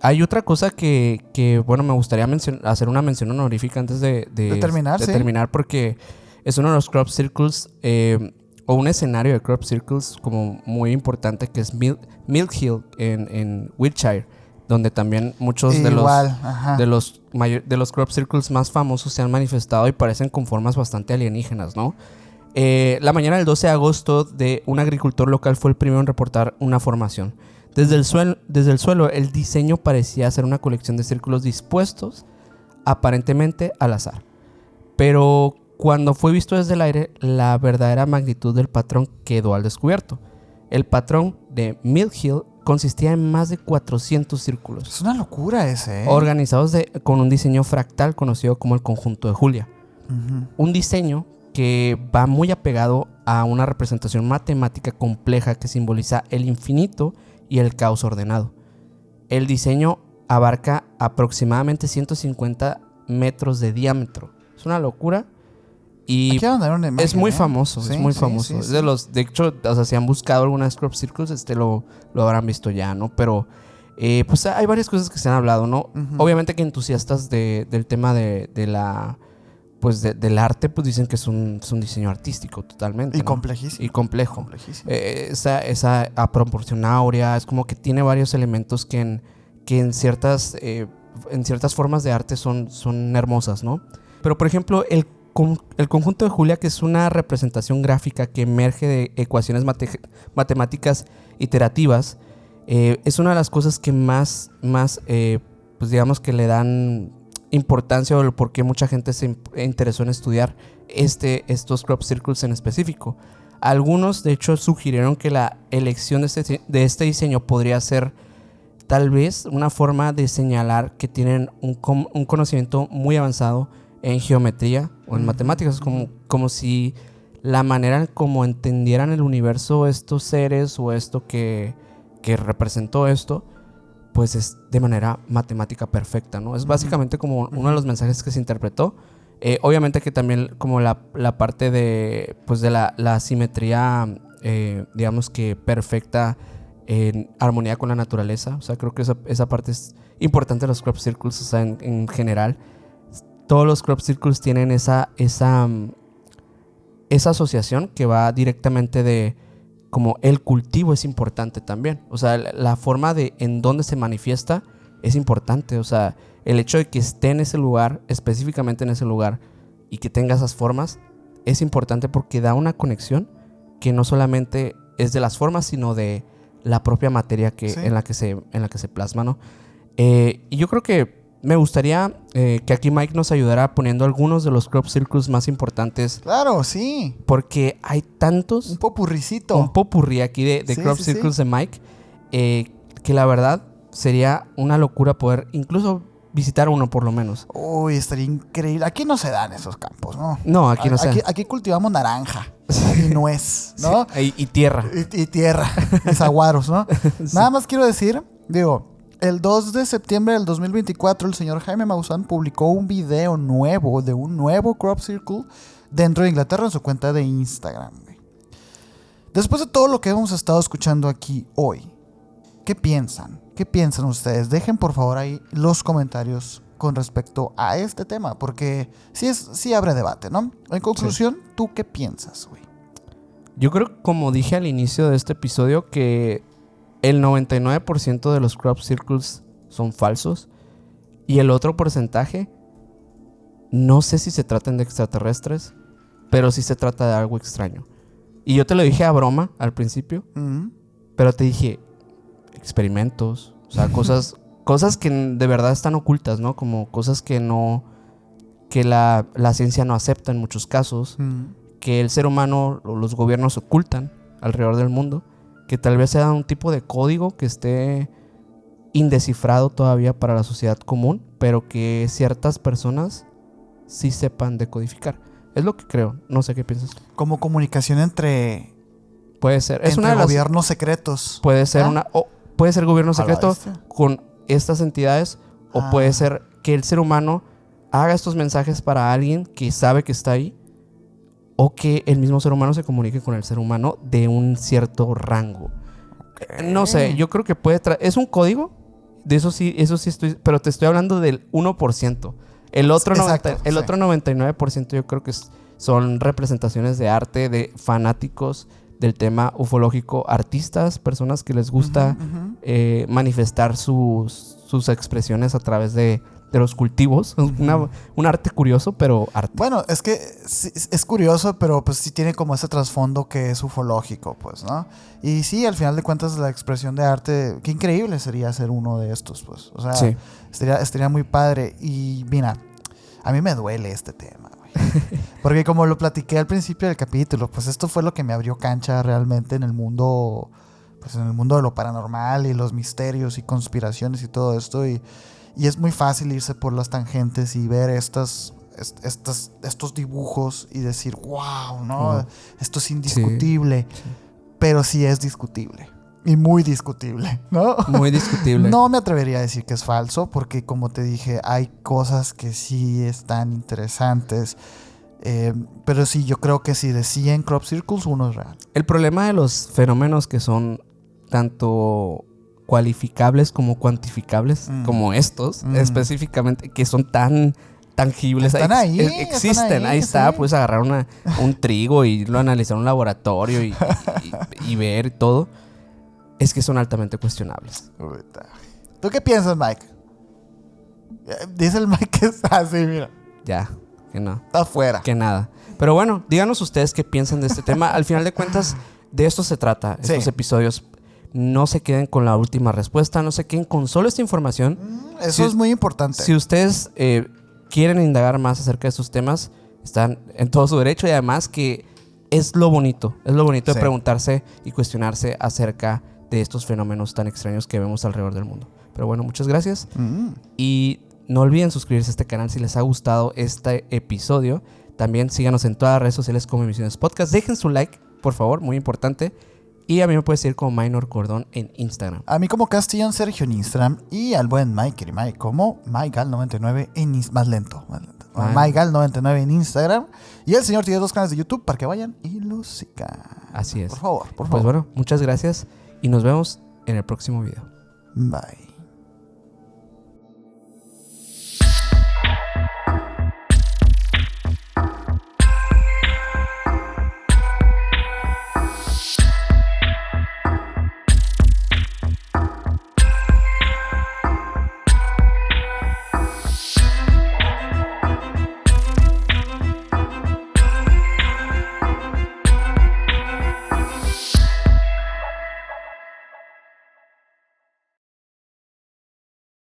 Hay otra cosa que bueno, me gustaría hacer una mención honorífica antes de terminar, porque es uno de los crop circles o un escenario de crop circles como muy importante, que es Mill Hill en Wiltshire, donde también muchos de los crop circles más famosos se han manifestado y parecen con formas bastante alienígenas, ¿no? La mañana del 12 de agosto un agricultor local fue el primero en reportar una formación. Desde el suelo, el diseño parecía ser una colección de círculos dispuestos aparentemente al azar. Pero cuando fue visto desde el aire, la verdadera magnitud del patrón quedó al descubierto. El patrón de Mill Hill consistía en más de 400 círculos. Es una locura ese, ¿eh? Organizados con un diseño fractal conocido como el conjunto de Julia. Un diseño que va muy apegado a una representación matemática compleja que simboliza el infinito y el caos ordenado. El diseño abarca aproximadamente 150 metros de diámetro. Es una locura. Y es muy famoso, es muy famoso. Sí. De hecho, o sea, si han buscado algunas crop circles, lo habrán visto ya, ¿no? Pero pues hay varias cosas que se han hablado, ¿no? Obviamente que entusiastas del tema de pues del arte, pues dicen que es un diseño artístico totalmente. Y ¿no? complejísimo. Y complejo. Complejísimo. Esa proporción áurea, es como que tiene varios elementos que en ciertas formas de arte son hermosas, ¿no? Pero, por ejemplo, el conjunto de Julia, que es una representación gráfica que emerge de ecuaciones matemáticas iterativas, es una de las cosas que más pues digamos que le dan importancia o por qué mucha gente se interesó en estudiar estos crop circles en específico. Algunos, de hecho, sugirieron que la elección de este diseño podría ser tal vez una forma de señalar que tienen un conocimiento muy avanzado en geometría o en matemáticas, como si la manera en como entendieran el universo estos seres o esto que representó esto, pues es de manera matemática perfecta, ¿no? Es básicamente como uno de los mensajes que se interpretó. Obviamente que también como la parte de, pues de la simetría, digamos que perfecta en armonía con la naturaleza. O sea, creo que esa parte es importante de los crop circles. O sea, en general, todos los crop circles tienen esa asociación que va directamente de como el cultivo es importante también. O sea, la forma de en dónde se manifiesta es importante. O sea, el hecho de que esté en ese lugar, específicamente en ese lugar, y que tenga esas formas, es importante porque da una conexión que no solamente es de las formas, sino de la propia materia en la que se plasma, ¿no? Y yo creo que me gustaría que aquí Mike nos ayudara poniendo algunos de los crop circles más importantes. Claro, sí. Porque hay tantos. Un popurricito. Un popurrí aquí de crop circles de Mike. Que la verdad sería una locura poder incluso visitar uno por lo menos. Uy, estaría increíble. Aquí no se dan esos campos, ¿no? No, aquí no se dan. Aquí cultivamos naranja y nuez, ¿no? Sí, y tierra. Y tierra. Y saguaros, ¿no? Sí. Nada más quiero decir, el 2 de septiembre del 2024, el señor Jaime Maussan publicó un video nuevo de un nuevo crop circle dentro de Inglaterra en su cuenta de Instagram. Después de todo lo que hemos estado escuchando aquí hoy, ¿qué piensan? ¿Qué piensan ustedes? Dejen por favor ahí los comentarios con respecto a este tema, porque sí abre debate, ¿no? En conclusión, sí. ¿Tú qué piensas, güey? Yo creo, como dije al inicio de este episodio, que el 99% de los crop circles son falsos. Y el otro porcentaje, no sé si se tratan de extraterrestres, pero sí se trata de algo extraño. Y yo te lo dije a broma al principio, pero te dije experimentos, o sea, cosas que de verdad están ocultas, ¿no? Como cosas que la ciencia no acepta en muchos casos, que el ser humano o los gobiernos ocultan alrededor del mundo, que tal vez sea un tipo de código que esté indescifrado todavía para la sociedad común, pero que ciertas personas sí sepan decodificar. Es lo que creo. No sé qué piensas. Como comunicación entre... Puede ser. Es entre una de las gobiernos secretos. Puede ser puede ser gobierno secreto con estas entidades, o puede ser que el ser humano haga estos mensajes para alguien que sabe que está ahí, o que el mismo ser humano se comunique con el ser humano de un cierto rango. No sé, yo creo que es un código. De eso sí estoy, pero te estoy hablando del 1%. El otro 99% yo creo que son representaciones de arte, de fanáticos del tema ufológico, artistas, personas que les gusta manifestar sus expresiones a través de los cultivos. Un arte curioso, pero arte. Bueno, es que sí, es curioso, pero pues sí tiene como ese trasfondo que es ufológico, pues, ¿no? Y sí, al final de cuentas, la expresión de arte, qué increíble sería ser uno de estos, pues. O sea, sí. estaría muy padre. Y mira, a mí me duele este tema, güey. Porque como lo platiqué al principio del capítulo, pues esto fue lo que me abrió cancha realmente en el mundo, pues en el mundo de lo paranormal y los misterios y conspiraciones y todo esto. Y es muy fácil irse por las tangentes y ver estos dibujos y decir, wow, ¿no? Esto es indiscutible. Sí. Pero sí es discutible. Y muy discutible, ¿no? Muy discutible. No me atrevería a decir que es falso, porque como te dije, hay cosas que sí están interesantes. Pero sí, yo creo que si de 100 crop circles, uno es real. El problema de los fenómenos que son tanto cualificables como cuantificables, como estos, específicamente, que son tan tangibles. Están ahí, existen. están Ahí está. sí. Puedes agarrar un trigo y irlo a analizar en un laboratorio y ver todo. Es que son altamente cuestionables. ¿Tú qué piensas, Mike? Dice el Mike que está así, mira. Ya, que no. Está afuera. Que nada. Pero bueno, díganos ustedes qué piensan de este tema. Al final de cuentas, de esto se trata, estos episodios. No se queden con la última respuesta, no se queden con solo esta información. Eso es muy importante. Si ustedes quieren indagar más acerca de estos temas, están en todo su derecho y además que es lo bonito de preguntarse y cuestionarse acerca de estos fenómenos tan extraños que vemos alrededor del mundo. Pero bueno, muchas gracias. Y no olviden suscribirse a este canal si les ha gustado este episodio. También síganos en todas las redes sociales como Emisiones Podcast. Dejen su like, por favor, muy importante. Y a mí me puedes seguir como Minor Cordón en Instagram. A mí como Castellón Sergio en Instagram. Y al buen Mike como MyGal99 en más lento. MyGal99 en Instagram. Y el señor tiene 2 canales de YouTube para que vayan y los sigan. Así es. Por favor. Pues bueno, muchas gracias y nos vemos en el próximo video. Bye.